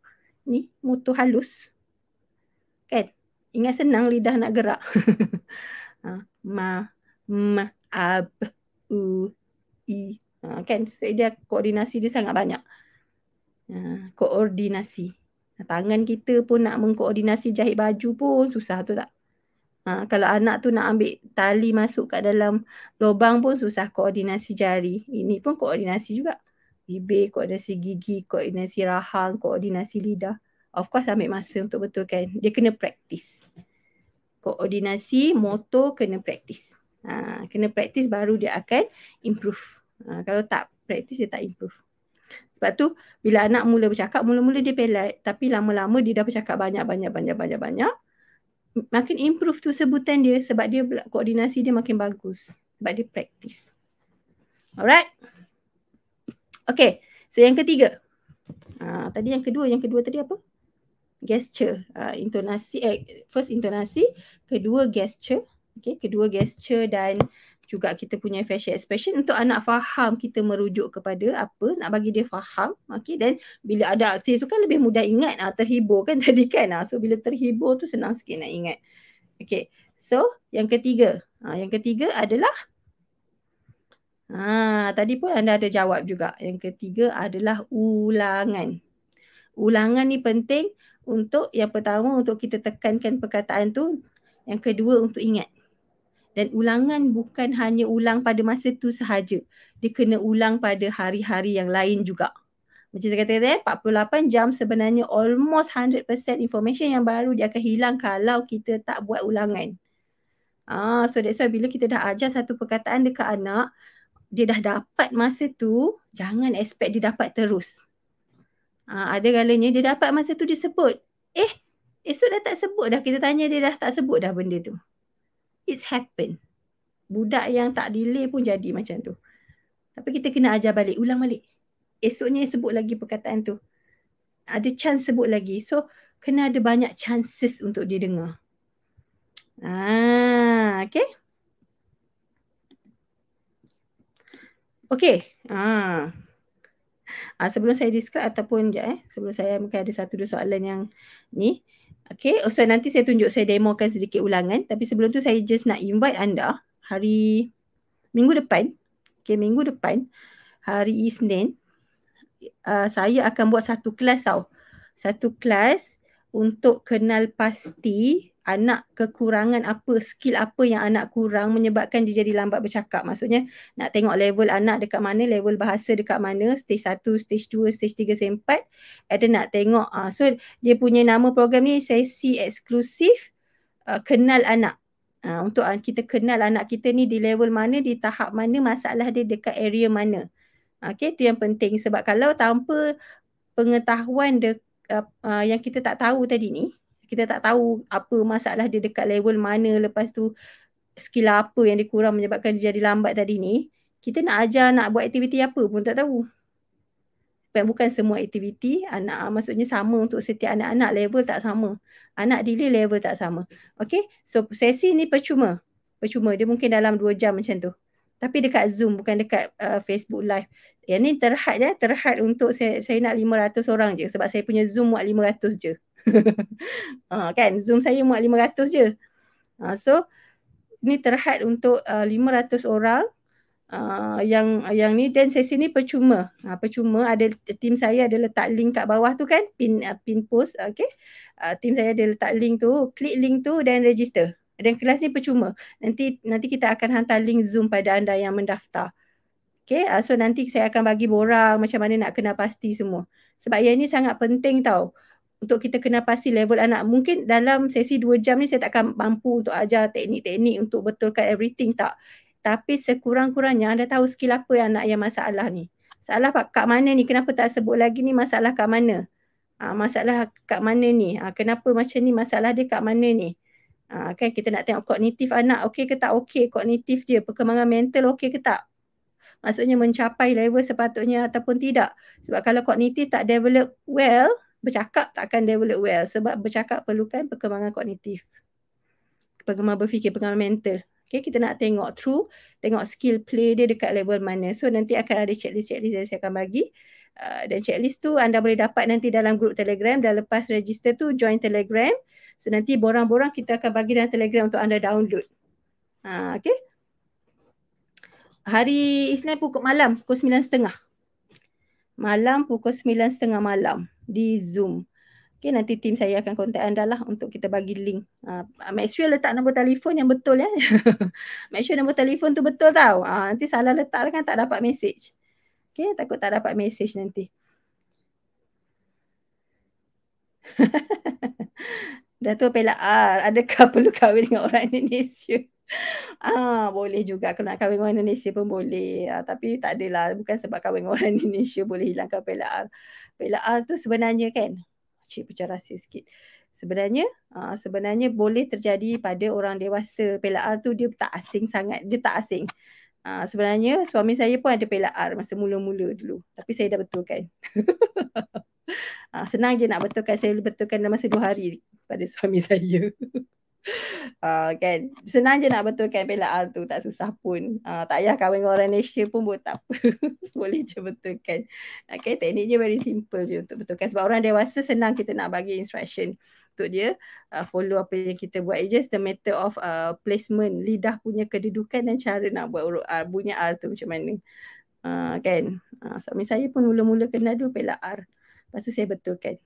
S1: ni, motor halus. Kan? Ingat senang lidah nak gerak. Ab, u, i. Kan dia koordinasi dia sangat banyak. Koordinasi. Tangan kita pun nak mengkoordinasi jahit baju pun susah, betul tak? Kalau anak tu nak ambil tali masuk kat dalam lubang pun susah, koordinasi jari. Ini pun koordinasi juga. Bibir, koordinasi gigi, koordinasi rahang, koordinasi lidah. Of course ambil masa untuk betulkan. Dia kena praktis. Koordinasi motor kena praktis. Kena praktis baru dia akan improve. Kalau tak praktis dia tak improve. Sebab tu bila anak mula bercakap, mula-mula dia pelat, tapi lama-lama dia dah bercakap banyak, makin improve tu sebutan dia sebab dia koordinasi dia makin bagus. Sebab dia praktis. Alright. Okay. So yang ketiga. Tadi yang kedua tadi apa? Gesture. Intonasi. First intonasi. Kedua gesture. Okay. Kedua gesture dan juga kita punya facial expression untuk anak faham kita merujuk kepada apa, nak bagi dia faham. Okay. Dan bila ada aksi tu kan lebih mudah ingat. Terhibur kan tadi kan. So bila terhibur tu senang sikit nak ingat. Okay. So yang ketiga. Yang ketiga adalah tadi pun anda ada jawab juga. Yang ketiga adalah ulangan. Ulangan ni penting untuk yang pertama untuk kita tekankan perkataan tu. Yang kedua untuk ingat. Dan ulangan bukan hanya ulang pada masa tu sahaja. Dia kena ulang pada hari-hari yang lain juga. Macam saya kata tadi, 48 jam sebenarnya almost 100% information yang baru dia akan hilang kalau kita tak buat ulangan. So that's why bila kita dah ajar satu perkataan dekat anak, dia dah dapat masa tu, jangan expect dia dapat terus. Ada kalanya dia dapat masa tu dia sebut. Esok dah tak sebut dah. Kita tanya dia dah tak sebut dah benda tu. It's happened. Budak yang tak delay pun jadi macam tu. Tapi kita kena ajar balik, ulang balik. Esoknya sebut lagi perkataan tu. Ada chance sebut lagi. So, kena ada banyak chances untuk dia dengar. Okay. Okay. Sebelum saya describe ataupun sebelum saya mungkin ada 1-2 soalan yang ni. Okay. So nanti saya tunjuk, saya demokan sedikit ulangan. Tapi sebelum tu saya just nak invite anda minggu depan. Okay, minggu depan. Hari Isnin. Saya akan buat satu kelas tau. Satu kelas untuk kenal pasti anak kekurangan apa, skill apa yang anak kurang menyebabkan dia jadi lambat bercakap. Maksudnya nak tengok level anak dekat mana, level bahasa dekat mana, stage 1, stage 2, stage 3, stage 4. Ada nak tengok. So dia punya nama program ni sesi eksklusif kenal anak. Untuk kita kenal anak kita ni di level mana, di tahap mana, masalah dia dekat area mana. Okay, itu yang penting. Sebab kalau tanpa pengetahuan yang kita tak tahu tadi ni, kita tak tahu apa masalah dia dekat level mana, lepas tu skill apa yang dia kurang menyebabkan dia jadi lambat tadi ni, kita nak ajar nak buat aktiviti apa pun tak tahu. Bukan semua aktiviti maksudnya sama untuk setiap anak-anak, level tak sama. Anak delay level tak sama. Okay, so sesi ni percuma. Dia mungkin dalam 2 jam macam tu. Tapi dekat Zoom, bukan dekat Facebook Live. Yang ni terhad untuk saya nak 500 orang je sebab saya punya Zoom muat 500 je. Kan, Zoom saya muat 500 je. So ni terhad untuk 500 orang. Yang ni, dan sesi ni percuma. Percuma, ada tim saya ada letak link kat bawah tu kan, pin post. Okay, tim saya ada letak link tu, klik link tu dan register. Dan kelas ni percuma. Nanti kita akan hantar link Zoom pada anda yang mendaftar. Okay, so nanti saya akan bagi borang macam mana nak kenal pasti semua. Sebab yang ni sangat penting tau, untuk kita kenal pasti level anak. Mungkin dalam sesi 2 jam ni saya takkan mampu untuk ajar teknik-teknik untuk betulkan everything, tak. Tapi sekurang-kurangnya anda tahu skill apa yang anak yang masalah ni. Masalah kat mana ni? Kenapa tak sebut lagi ni masalah kat mana? Masalah kat mana ni? Kenapa macam ni? Masalah dia kat mana ni? Kan kita nak tengok kognitif anak okey ke tak okey, kognitif dia, perkembangan mental okey ke tak? Maksudnya mencapai level sepatutnya ataupun tidak. Sebab kalau kognitif tak develop well, bercakap tak akan develop well. Sebab bercakap perlukan perkembangan kognitif, perkembangan berfikir, perkembangan mental. Okay, kita nak tengok tengok skill play dia dekat level mana. So nanti akan ada checklist yang saya akan bagi. Dan checklist tu anda boleh dapat nanti dalam grup Telegram. Dan lepas register tu join Telegram. So nanti borang-borang kita akan bagi dalam Telegram untuk anda download. Okay. Hari Isnin malam pukul 9.30. Malam pukul 9.30 malam di Zoom. Okay, nanti tim saya akan kontak anda lah untuk kita bagi link. Make sure letak nombor telefon yang betul ya. Make sure nombor telefon tu betul tau. Nanti salah letak kan tak dapat message. Okay, takut tak dapat message nanti. Datuk Pelak R, adakah perlu kahwin dengan orang Indonesia? Boleh juga. Kalau nak kahwin dengan orang Indonesia pun boleh. Tapi tak adalah. Bukan sebab kahwin dengan orang Indonesia boleh hilangkan Pelak R. Pelak R tu sebenarnya kan, cik pecah rahsia sikit. Sebenarnya boleh terjadi pada orang dewasa. Pelak R tu dia tak asing sangat. Dia tak asing. Sebenarnya suami saya pun ada Pelak R masa mula-mula dulu. Tapi saya dah betulkan. Senang je nak betulkan. Saya betulkan dalam masa 2 hari pada suami saya. Kan, senang je nak betulkan Pelak R tu, tak susah pun. Tak payah kahwin dengan orang Malaysia pun buat tak apa. Boleh je betulkan. Okay, teknik je very simple je untuk betulkan. Sebab orang dewasa senang kita nak bagi instruction untuk dia follow apa yang kita buat. It's just the matter of placement, lidah punya kedudukan dan cara nak buat huruf R, bunyi R tu macam mana. Kan, suami saya pun mula-mula kenal dulu Pelak R. Lepas tu saya betulkan.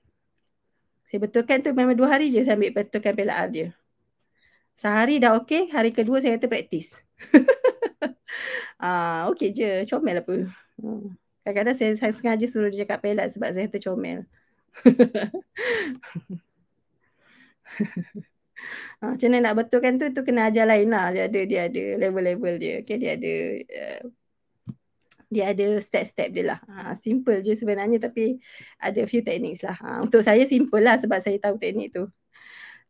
S1: Saya betulkan tu memang 2 hari je saya ambil betulkan Pelak R dia. Sehari dah okey, hari kedua saya kata praktis. Okey je, comel apa. Kadang-kadang saya sengaja suruh dia cakap Pelak sebab saya kata comel. Macam mana nak betulkan tu kena ajar lain lah. Dia ada level-level dia. Okay, dia ada step-step dia lah. Simple je sebenarnya tapi ada few teknik lah. Untuk saya simple lah sebab saya tahu teknik tu.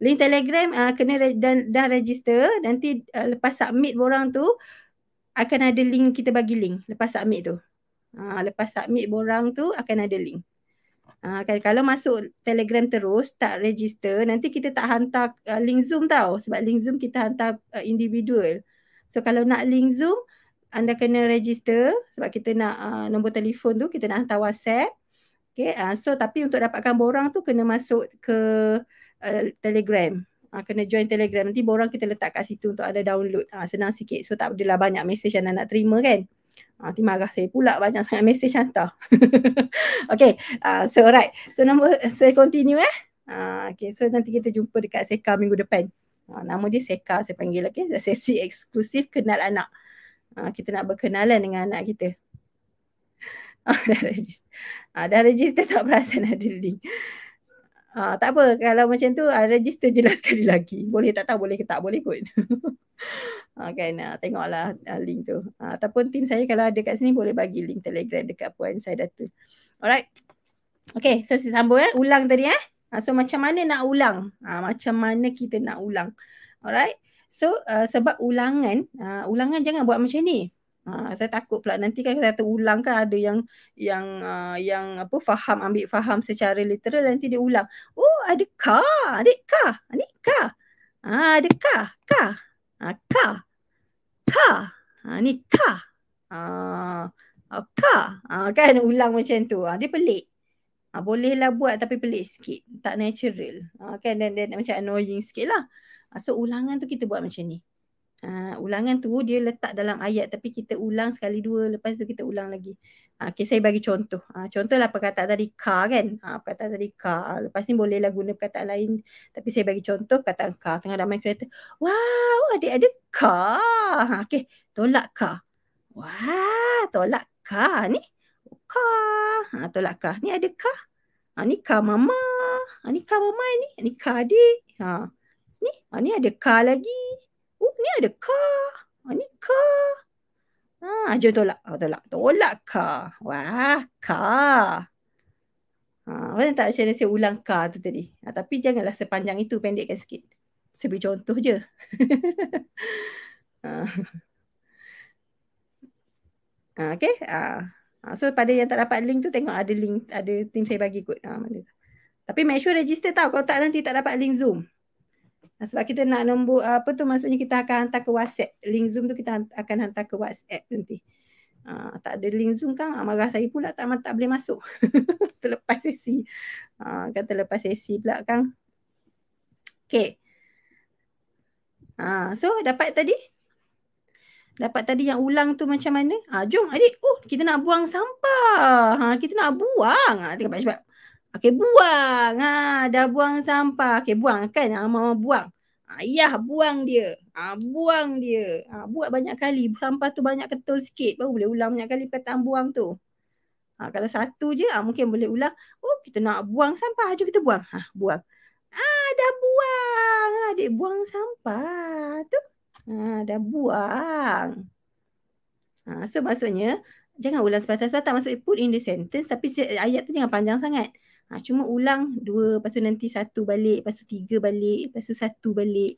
S1: Link Telegram kena dah register. Nanti lepas submit borang tu akan ada link, kita bagi link lepas submit tu. Lepas submit borang tu akan ada link. Kalau masuk Telegram terus tak register, nanti kita tak hantar link Zoom tau. Sebab link Zoom kita hantar individual. So kalau nak link Zoom, anda kena register sebab kita nak nombor telefon tu kita nak hantar WhatsApp. Okay, so tapi untuk dapatkan borang tu kena masuk ke Telegram. Kena join Telegram. Nanti borang kita letak kat situ untuk ada download. Senang sikit. So tak adalah banyak mesej yang nak terima kan. Nanti marah saya pula banyak sangat mesej hantar. Okay. So alright. So saya continue Okay. So nanti kita jumpa dekat Seka minggu depan. Nama dia Seka saya panggil. Okay. Sesi eksklusif kenal anak. Kita nak berkenalan dengan anak kita. Dah register tak perasan ada link. Tak apa, kalau macam tu register je lah sekali lagi. Boleh tak tahu boleh ke tak boleh kot. Kan, tengoklah link tu. Ataupun tim saya kalau ada kat sini boleh bagi link Telegram dekat Puan saya data. Alright. Okay, so saya sambung ulang tadi So macam mana nak ulang? Macam mana kita nak ulang? Alright. So sebab ulangan jangan buat macam ni. Saya takut pula nanti kan saya ulang kan ada yang apa ambil faham secara literal nanti dia ulang. Oh, ada ka, adik ka. Ni ka. Ada ka, ka. Ka. Ka. Ni ka. Ka. Kan ulang macam tu. Dia pelik. Bolehlah buat tapi pelik sikit. Tak natural. Kan dan macam annoying sikit lah. So ulangan tu kita buat macam ni. Ulangan tu dia letak dalam ayat tapi kita ulang sekali dua. Lepas tu kita ulang lagi. Okay, saya bagi contoh. Contohlah perkataan tadi ka kan. Perkataan tadi ka. Lepas ni bolehlah guna perkataan lain. Tapi saya bagi contoh perkataan ka. Tengah dalam kereta. Wow, adik ada ka. Okay, tolak ka. Wah, tolak ka ni. Ka. Tolak ka. Ni ada ka. Ni ka mama. Ni ka mama ni. Ni ka adik. Ni ada ka lagi. Ni ada ka. Ni ka. Jom tolak. Tolak. Tolak ka. Wah, ka. Macam tak macam mana saya ulang ka tu tadi. Tapi janganlah sepanjang itu. Pendekkan sikit. Saya beri contoh je. Okay. So pada yang tak dapat link tu tengok ada link. Ada tim saya bagi kot. Tapi make sure register tau. Kalau tak nanti tak dapat link Zoom. Sebab kita nak nombor apa tu maksudnya kita akan hantar ke WhatsApp. Link Zoom tu kita akan hantar ke WhatsApp nanti. Tak ada link Zoom kan marah saya pula tak boleh masuk. Terlepas sesi. Kan terlepas sesi pula kan. Okay. So dapat tadi? Dapat tadi yang ulang tu macam mana? Jom adik. Kita nak buang sampah. Kita nak buang. Cepat-cepat. Okay, buang. Dah buang sampah. Okay, buang kan? Mama buang. Ayah buang dia. Buang dia. Buat banyak kali. Sampah tu banyak ketul sikit. Baru boleh ulang banyak kali perkataan buang tu. Kalau satu je, mungkin boleh ulang. Kita nak buang sampah. Jom kita buang. Buang. Dah buang. Adik buang sampah tu. Dah buang. So maksudnya, jangan ulang sepatah-sepatah. Maksudnya put in the sentence. Tapi ayat tu jangan panjang sangat. Cuma ulang 2, lepas tu nanti 1 balik, lepas tu 3 balik, lepas tu 1 balik.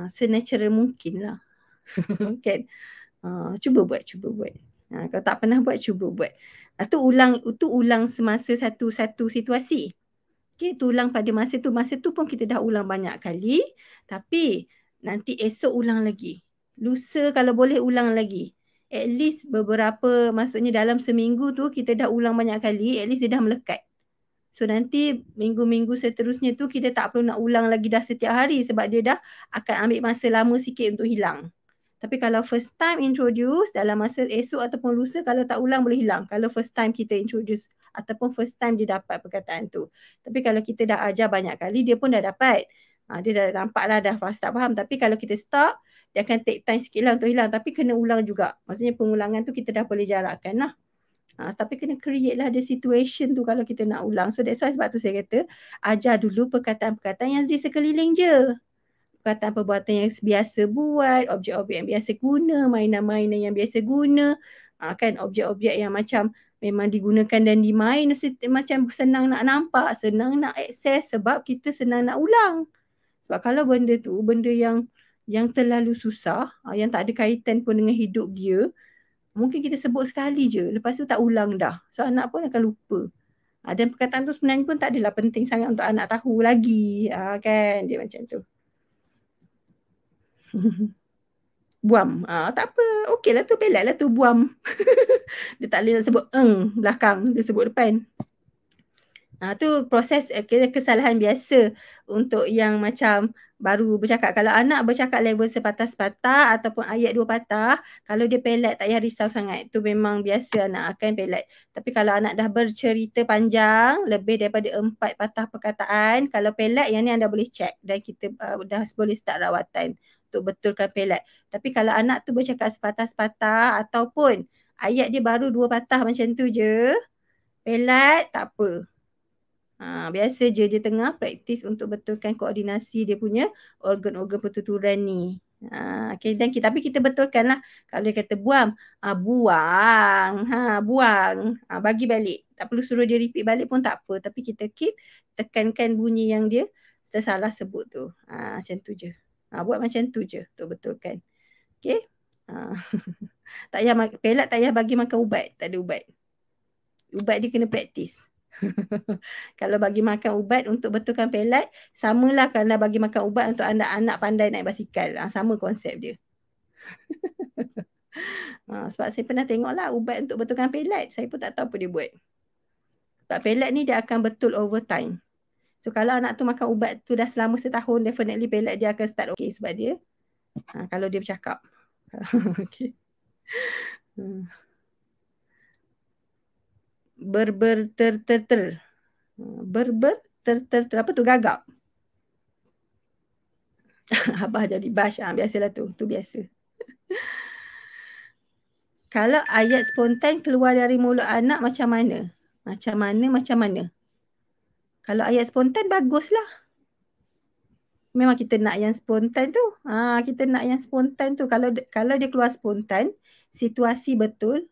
S1: Senatural mungkin lah. Kan? Cuba buat. Kalau tak pernah buat, cuba buat. Tu ulang semasa satu situasi. Okay, tu ulang pada masa tu. Masa tu pun kita dah ulang banyak kali. Tapi nanti esok ulang lagi. Lusa kalau boleh ulang lagi. At least beberapa, maksudnya dalam seminggu tu kita dah ulang banyak kali. At least dia dah melekat. So nanti minggu-minggu seterusnya tu kita tak perlu nak ulang lagi dah setiap hari sebab dia dah akan ambil masa lama sikit untuk hilang. Tapi kalau first time introduce dalam masa esok ataupun lusa kalau tak ulang boleh hilang. Kalau first time kita introduce ataupun first time dia dapat perkataan tu. Tapi kalau kita dah ajar banyak kali dia pun dah dapat. Dia dah nampak lah dah tak faham. Tapi kalau kita stop dia akan take time sikit lah untuk hilang. Tapi kena ulang juga. Maksudnya pengulangan tu kita dah boleh jarakkan lah. Tapi kena create lah the situation tu kalau kita nak ulang. So that's why sebab tu saya kata ajar dulu perkataan-perkataan yang di sekeliling je. Perkataan perbuatan yang biasa buat, objek-objek yang biasa guna, mainan-mainan yang biasa guna. Kan objek-objek yang macam memang digunakan dan dimain macam senang nak nampak, senang nak akses sebab kita senang nak ulang. Sebab kalau benda tu, benda yang terlalu susah, yang tak ada kaitan pun dengan hidup dia, mungkin kita sebut sekali je. Lepas tu tak ulang dah. So anak pun akan lupa. Dan perkataan tu sebenarnya pun tak adalah penting sangat untuk anak tahu lagi. Kan dia macam tu. Buam. Tak apa. Okey lah tu. Pelak lah tu buam. Dia tak boleh nak sebut belakang. Dia sebut depan. Tu proses kesalahan biasa untuk yang macam baru bercakap. Kalau anak bercakap level sepatah-sepatah ataupun ayat 2 patah, kalau dia pelat tak payah risau sangat. Itu memang biasa anak akan pelat. Tapi kalau anak dah bercerita panjang, lebih daripada 4 patah perkataan, kalau pelat yang ni anda boleh check dan kita dah boleh start rawatan untuk betulkan pelat. Tapi kalau anak tu bercakap sepatah-sepatah ataupun ayat dia baru 2 patah macam tu je, pelat tak apa. Biasa je dia tengah praktis untuk betulkan koordinasi dia punya organ-organ pertuturan ni. Okay, dan tapi kita betulkan lah. Kalau dia kata buang, buang. Buang. Bagi balik. Tak perlu suruh dia repeat balik pun tak apa. Tapi kita keep tekankan bunyi yang dia tersalah sebut tu. Macam tu je. Buat macam tu je. Tu betulkan. Okay. Tak payah pelat tak payah bagi makan ubat. Tak ada ubat. Ubat dia kena praktis. Kalau bagi makan ubat untuk betulkan pelat, samalah kalau bagi makan ubat untuk anak-anak pandai naik basikal. Sama konsep dia. Sebab saya pernah tengok lah ubat untuk betulkan pelat. Saya pun tak tahu apa dia buat. Sebab pelat ni dia akan betul over time. So kalau anak tu makan ubat tu dah selama setahun, definitely pelat dia akan start okay sebab dia. Kalau dia bercakap. Okay. Berber ter ter ter. Berber ter ter ter. Apa tu? Gagap. Abah jadi bash. Biasalah tu. Tu biasa. Kalau ayat spontan keluar dari mulut anak macam mana? Macam mana? Kalau ayat spontan baguslah. Memang kita nak yang spontan tu. Kita nak yang spontan tu. Kalau dia keluar spontan, situasi betul,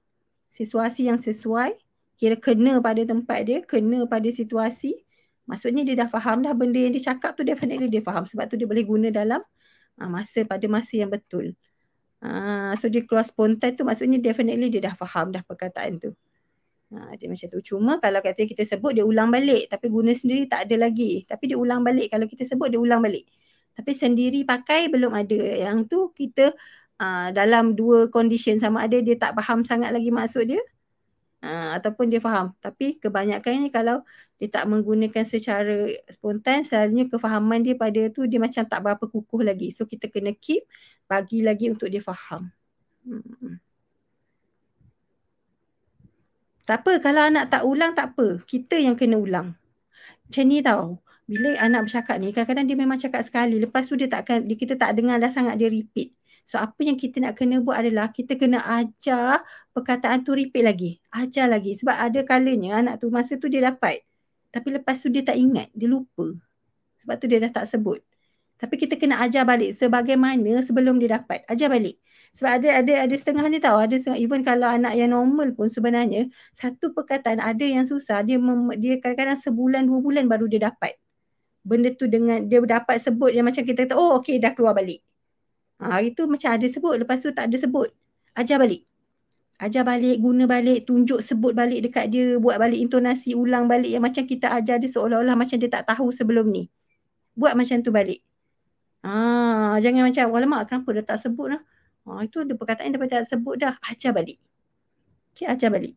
S1: situasi yang sesuai, kira kena pada tempat dia, kena pada situasi, maksudnya dia dah faham dah benda yang dia cakap tu, definitely dia faham. Sebab tu dia boleh guna dalam pada masa yang betul. So dia keluar spontan tu maksudnya definitely dia dah faham dah perkataan tu. Dia macam tu. Cuma kalau kata kita sebut dia ulang balik tapi guna sendiri tak ada lagi. Tapi dia ulang balik. Kalau kita sebut dia ulang balik. Tapi sendiri pakai belum ada. Yang tu kita dalam dua condition, sama ada dia tak faham sangat lagi maksud dia ataupun dia faham. Tapi kebanyakannya kalau dia tak menggunakan secara spontan, selalunya kefahaman dia pada tu dia macam tak berapa kukuh lagi. So kita kena keep bagi lagi untuk dia faham. Tak apa, kalau anak tak ulang tak apa. Kita yang kena ulang. Macam ni tau. Bila anak bercakap ni, kadang-kadang dia memang cakap sekali. Lepas tu kita tak dengar dah sangat dia repeat. So apa yang kita nak kena buat adalah kita kena ajar perkataan tu repeat lagi. Ajar lagi. Sebab ada kalanya anak tu masa tu dia dapat. Tapi lepas tu dia tak ingat. Dia lupa. Sebab tu dia dah tak sebut. Tapi kita kena ajar balik sebagaimana sebelum dia dapat. Ajar balik. Sebab ada setengah ni tahu, ada setengah, even kalau anak yang normal pun sebenarnya satu perkataan ada yang susah, dia kadang-kadang sebulan 2 bulan baru dia dapat. Benda tu dengan dia dapat sebut yang macam kita kata, oh okey dah keluar balik. Itu macam ada sebut, lepas tu tak ada sebut. Ajar balik. Ajar balik, guna balik, tunjuk sebut balik dekat dia, buat balik intonasi, ulang balik yang macam kita ajar dia seolah-olah macam dia tak tahu sebelum ni. Buat macam tu balik. Jangan macam, alamak kenapa dia tak sebut lah. Itu ada perkataan yang dia tak sebut dah. Ajar balik. Okay, ajar balik.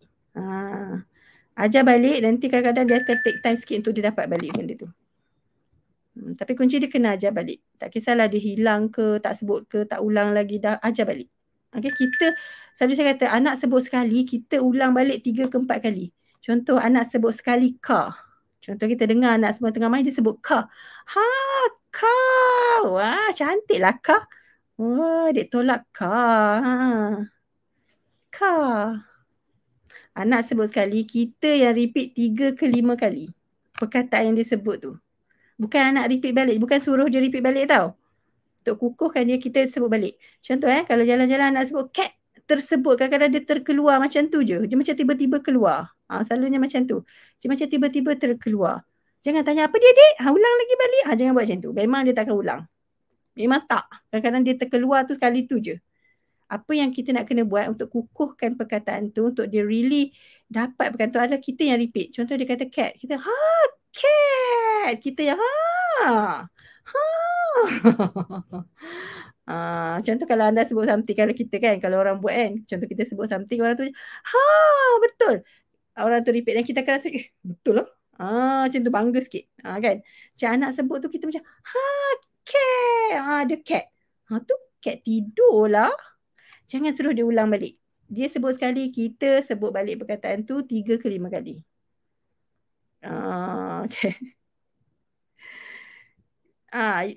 S1: Ajar balik, nanti kadang-kadang dia akan take time sikit untuk dia dapat balik benda tu. Tapi kunci dia kena ajar balik. Tak kisahlah dia hilang ke, tak sebut ke, tak ulang lagi, dah ajar balik. Okay, selalu saya kata, anak sebut sekali, kita ulang balik 3 ke 4 kali. Contoh, anak sebut sekali ka. Contoh kita dengar anak sebut tengah main, dia sebut ka. Ka. Wah, cantiklah ka. Wah, dia tolak ka. Ka. Anak sebut sekali, kita yang repeat 3 ke 5 kali. Perkataan yang dia sebut tu. Bukan anak repeat balik. Bukan suruh dia repeat balik tau. Untuk kukuhkan dia, kita sebut balik. Contoh kalau jalan-jalan anak sebut cat, tersebut kadang-kadang dia terkeluar macam tu je. Dia macam tiba-tiba keluar. Selalunya macam tu. Dia macam tiba-tiba terkeluar. Jangan tanya apa dia dek? Ulang lagi balik. Jangan buat macam tu. Memang dia takkan ulang. Memang tak. Kadang-kadang dia terkeluar tu sekali tu je. Apa yang kita nak kena buat untuk kukuhkan perkataan tu, untuk dia really dapat perkataan tu adalah kita yang repeat. Contoh dia kata cat. Kita cat. Kita yang contoh kalau anda sebut something, kalau kita kan, kalau orang buat kan, contoh kita sebut something, orang tu betul. Orang tu repeat dan kita akan rasa betul lah. Macam tu bangga sikit. Kan? Macam anak sebut tu kita macam cat. Dia cat. Tu cat tidur lah. Jangan suruh dia ulang balik. Dia sebut sekali, kita sebut balik perkataan tu 3 ke 5 kali. Okay.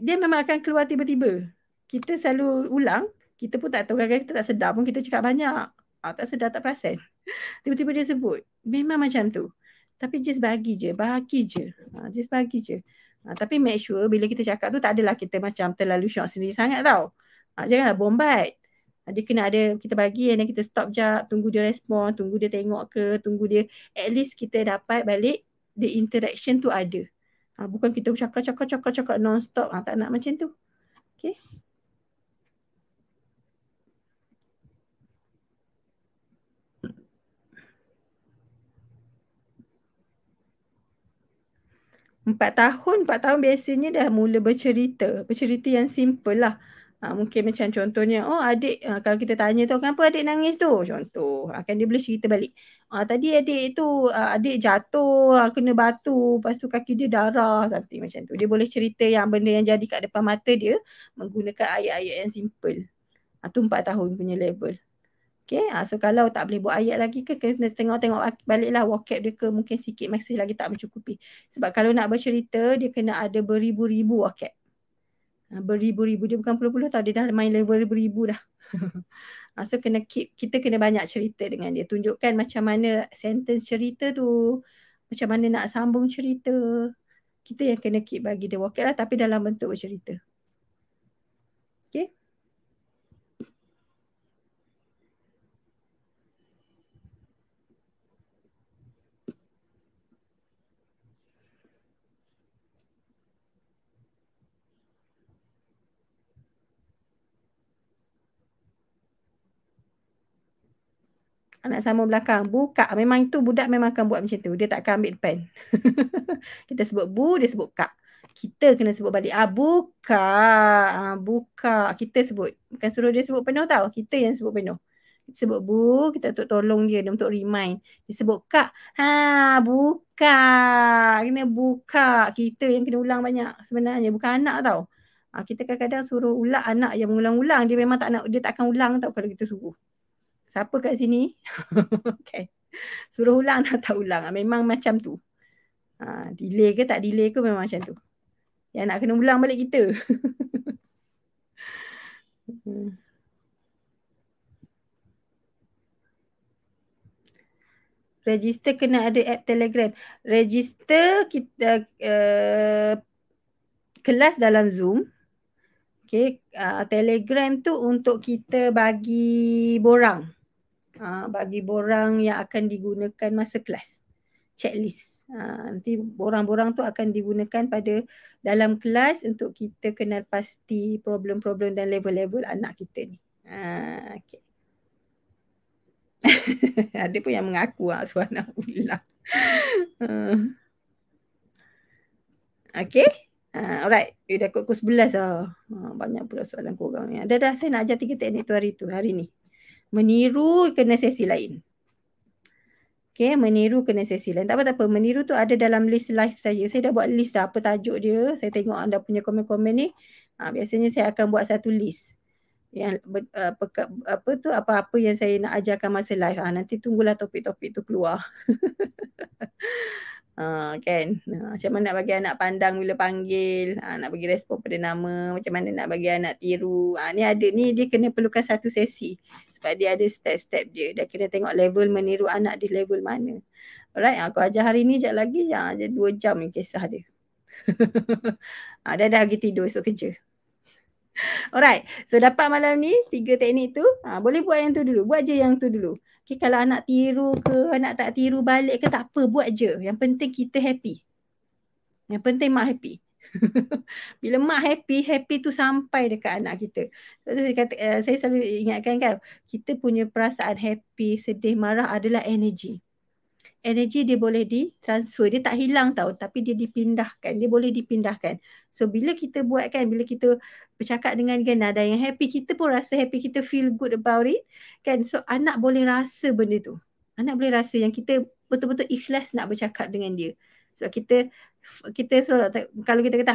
S1: Dia memang akan keluar tiba-tiba. Kita selalu ulang, kita pun tak tahu, kadang-kadang kita tak sedar pun kita cakap banyak. Tak sedar, tak perasan. Tiba-tiba dia sebut. Memang macam tu. Tapi just bagi je. Just bagi je. Tapi make sure bila kita cakap tu tak adalah kita macam terlalu syok sendiri sangat tau. Janganlah bombat. Dia kena ada, kita bagi and then kita stop jap, tunggu dia respon, tunggu dia tengok ke, tunggu dia, at least kita dapat balik the interaction tu ada. Bukan kita cakap non-stop. Tak nak macam tu. Okay. Empat tahun biasanya dah mula bercerita yang simple lah. Mungkin macam contohnya, adik, kalau kita tanya tu, kenapa adik nangis tu? Contoh, kan dia boleh cerita balik. Tadi adik tu, adik jatuh, kena batu, lepas tu kaki dia darah, something macam tu. Dia boleh cerita yang benda yang jadi kat depan mata dia menggunakan ayat-ayat yang simple. Tu 4 tahun punya level. Okay, so kalau tak boleh buat ayat lagi ke, kena tengok-tengok baliklah vocab dia ke, mungkin sikit masih lagi tak mencukupi. Sebab kalau nak bercerita, dia kena ada beribu-ribu vocab. Beribu-ribu, dia bukan puluh-puluh tau, dia dah main level beribu dah. So kita kena banyak cerita dengan dia. Tunjukkan macam mana sentence cerita tu, macam mana nak sambung cerita. Kita yang kena keep bagi dia vocab lah, tapi dalam bentuk bercerita. Okay. Anak sambung belakang. Buka. Memang itu budak memang akan buat macam tu. Dia tak akan ambil depan. Kita sebut bu, dia sebut kak. Kita kena sebut balik. Buka. Buka. Kita sebut. Bukan suruh dia sebut penuh tau. Kita yang sebut penuh. Kita sebut bu, kita untuk tolong dia untuk remind. Dia sebut kak. Buka. Kena buka. Kita yang kena ulang banyak sebenarnya. Bukan anak tau. Kita kadang-kadang suruh ulang anak yang mengulang-ulang. Dia memang tak nak, dia tak akan ulang tau kalau kita suruh. Siapa kat sini? Okay. Suruh ulang tak ulang. Memang macam tu. Delay ke tak delay ke memang macam tu. Yang nak kena ulang balik kita. Register kena ada app Telegram. Register kita kelas dalam Zoom. Okay. Telegram tu untuk kita bagi borang. Bagi borang yang akan digunakan masa kelas. Checklist. Nanti borang-borang tu akan digunakan pada dalam kelas untuk kita kenal pasti problem-problem dan level-level anak kita ni. Okay. Ada pun yang mengaku suara nak ulang. Okay. Alright. Dah pukul 11 lah. Banyak pula soalan korang ni. Dah saya nak ajar 3 teknik tu hari ni. Meniru kena sesi lain. Okay, meniru kena sesi lain. Tak apa. Meniru tu ada dalam list live saya. Saya dah buat list dah apa tajuk dia. Saya tengok anda punya komen-komen ni. Biasanya saya akan buat satu list. Yang apa-apa yang saya nak ajarkan masa live. Nanti tunggulah topik-topik tu keluar. Kan? Macam mana nak bagi anak pandang bila panggil. Nak bagi respon pada nama. Macam mana nak bagi anak tiru. Ni ada ni dia kena perlukan satu sesi. Sebab dia ada step-step dia. Dia kena tengok level meniru anak di level mana. Alright, aku ajar hari ni sekejap lagi. Dia 2 jam ni kisah dia. Dah pergi tidur esok kerja. Alright, so dapat malam ni 3 teknik tu. Boleh buat yang tu dulu. Buat je yang tu dulu. Okay, kalau anak tiru ke, anak tak tiru balik ke, tak apa. Buat je. Yang penting kita happy. Yang penting mak happy. Bila mak happy tu sampai dekat anak kita. Saya selalu ingatkan kan, kita punya perasaan happy, sedih, marah adalah energi. Energi dia boleh ditransfer. Dia tak hilang tau, tapi dia dipindahkan. Dia boleh dipindahkan. So bila kita buat kan, bila kita bercakap dengan nada yang happy, kita pun rasa happy, kita feel good about it. Kan? So anak boleh rasa benda tu. Anak boleh rasa yang kita betul-betul ikhlas nak bercakap dengan dia. So kita selalu, kalau kita kata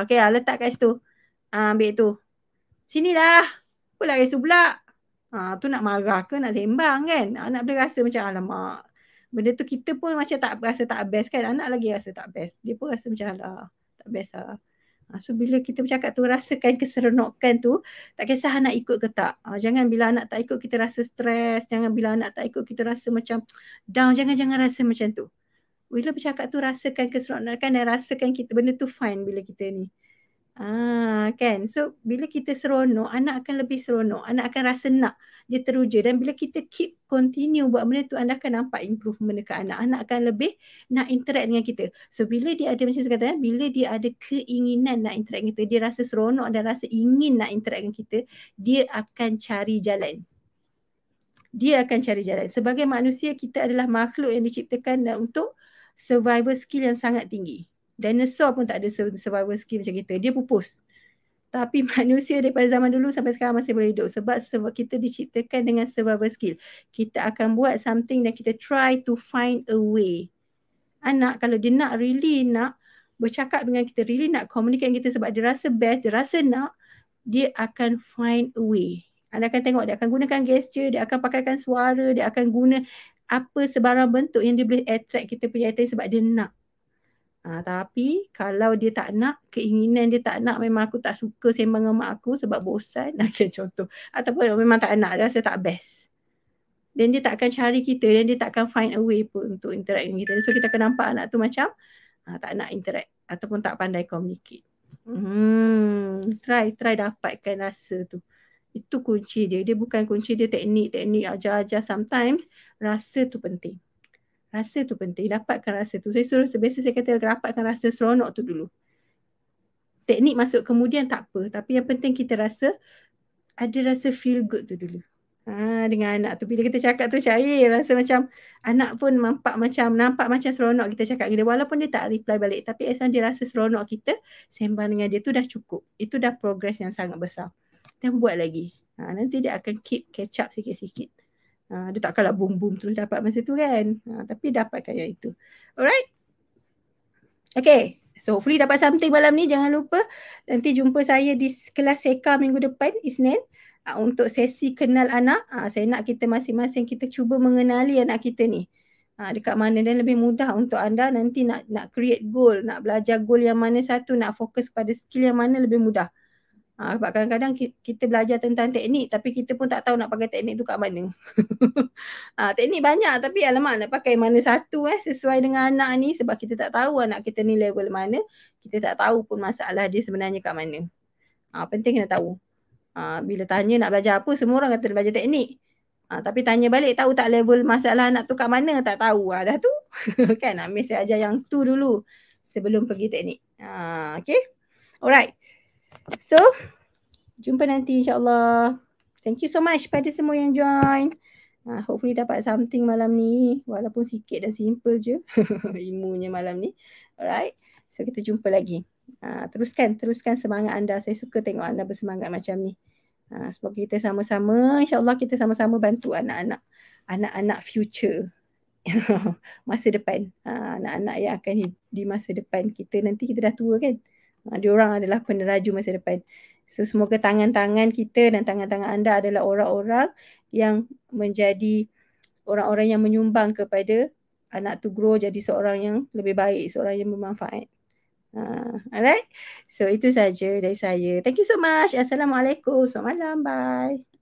S1: okay, letak kat situ. Ambil tu. Sini dah. Pula kat situ pula. Tu nak marah ke nak sembang kan? Anak boleh rasa macam alamak. Benda tu kita pun macam tak rasa tak best kan. Anak lagi rasa tak best. Dia pun rasa macam tak best lah. So bila kita bercakap tu, rasakan keseronokan tu. Tak kisah anak ikut ke tak. Jangan bila anak tak ikut kita rasa stres. Jangan bila anak tak ikut kita rasa macam down. Jangan rasa macam tu. Bila bercakap tu rasakan keseronokan dan rasakan kita benda tu fine bila kita ni. Kan. So bila kita seronok, anak akan lebih seronok. Anak akan rasa nak. Dia teruja. Dan bila kita keep continue buat benda tu, anda akan nampak improvement dekat anak. Anak akan lebih nak interact dengan kita. So bila dia ada macam saya kata, bila dia ada keinginan nak interact dengan kita, dia rasa seronok dan rasa ingin nak interact dengan kita, dia akan cari jalan. Dia akan cari jalan. Sebagai manusia, kita adalah makhluk yang diciptakan untuk survival skill yang sangat tinggi. Dinosaur pun tak ada survival skill macam kita. Dia pupus. Tapi manusia daripada zaman dulu sampai sekarang masih boleh hidup. Sebab kita diciptakan dengan survival skill. Kita akan buat something dan kita try to find a way. Anak kalau dia nak, really nak bercakap dengan kita, really nak communicate dengan kita sebab dia rasa best, dia rasa nak, dia akan find a way. Anda akan tengok dia akan gunakan gesture, dia akan pakaikan suara, dia akan guna apa sebarang bentuk yang dia boleh attract kita punya attention sebab dia nak. Tapi kalau dia tak nak, keinginan dia tak nak, memang aku tak suka sembang dengan mak aku sebab bosan, okay, contoh. Ataupun memang tak nak, dia rasa tak best. Dan dia tak akan cari kita dan dia tak akan find a way pun untuk interact dengan kita. So kita akan nampak anak tu macam tak nak interact ataupun tak pandai communicate. Try dapatkan rasa tu. Itu kunci dia. Dia bukan kunci dia teknik ajar-ajar. Sometimes rasa tu penting. Rasa tu penting. Dapatkan rasa tu. Biasa saya kata dapatkan rasa seronok tu dulu. Teknik masuk kemudian tak apa. Tapi yang penting kita rasa ada rasa feel good tu dulu. Dengan anak tu. Bila kita cakap tu cair. Rasa macam anak pun nampak macam seronok kita cakap dengan dia. Walaupun dia tak reply balik. Tapi as long dia rasa seronok kita sembang dengan dia tu dah cukup. Itu dah progress yang sangat besar. Dan buat lagi. Nanti dia akan keep catch up sikit-sikit. Dia takkanlah boom terus dapat masa tu kan. Tapi dapatkan yang itu. Alright. Okay. So hopefully dapat something malam ni. Jangan lupa nanti jumpa saya di kelas Seka minggu depan, Isnin. Untuk sesi kenal anak. Saya nak kita masing-masing kita cuba mengenali anak kita ni. Dekat mana, dan lebih mudah untuk anda nanti nak create goal. Nak belajar goal yang mana satu. Nak fokus pada skill yang mana lebih mudah. Sebab kadang-kadang kita belajar tentang teknik tapi kita pun tak tahu nak pakai teknik tu kat mana. Teknik banyak tapi alamak nak pakai mana satu sesuai dengan anak ni sebab kita tak tahu anak kita ni level mana. Kita tak tahu pun masalah dia sebenarnya kat mana. Penting kena tahu. Bila tanya nak belajar apa, semua orang kata nak belajar teknik. Tapi tanya balik tahu tak level masalah anak tu kat mana, tak tahu. Dah tu. Kan Miss saya ajar yang tu dulu sebelum pergi teknik. Okay. Alright. So, jumpa nanti insyaAllah. Thank you so much pada semua yang join. Hopefully dapat something malam ni. Walaupun sikit dan simple je ilmunya malam ni. Alright. So, kita jumpa lagi. Teruskan semangat anda. Saya suka tengok anda bersemangat macam ni. Semoga kita sama-sama, insyaAllah kita sama-sama bantu anak-anak. Anak-anak future. Masa depan. Anak-anak yang akan di masa depan kita. Nanti kita dah tua kan. Diorang adalah peneraju masa depan. So semoga tangan-tangan kita dan tangan-tangan anda adalah orang-orang yang menjadi orang-orang yang menyumbang kepada anak tu grow jadi seorang yang lebih baik, seorang yang bermanfaat. Alright. So itu saja dari saya. Thank you so much. Assalamualaikum. Selamat malam. Bye.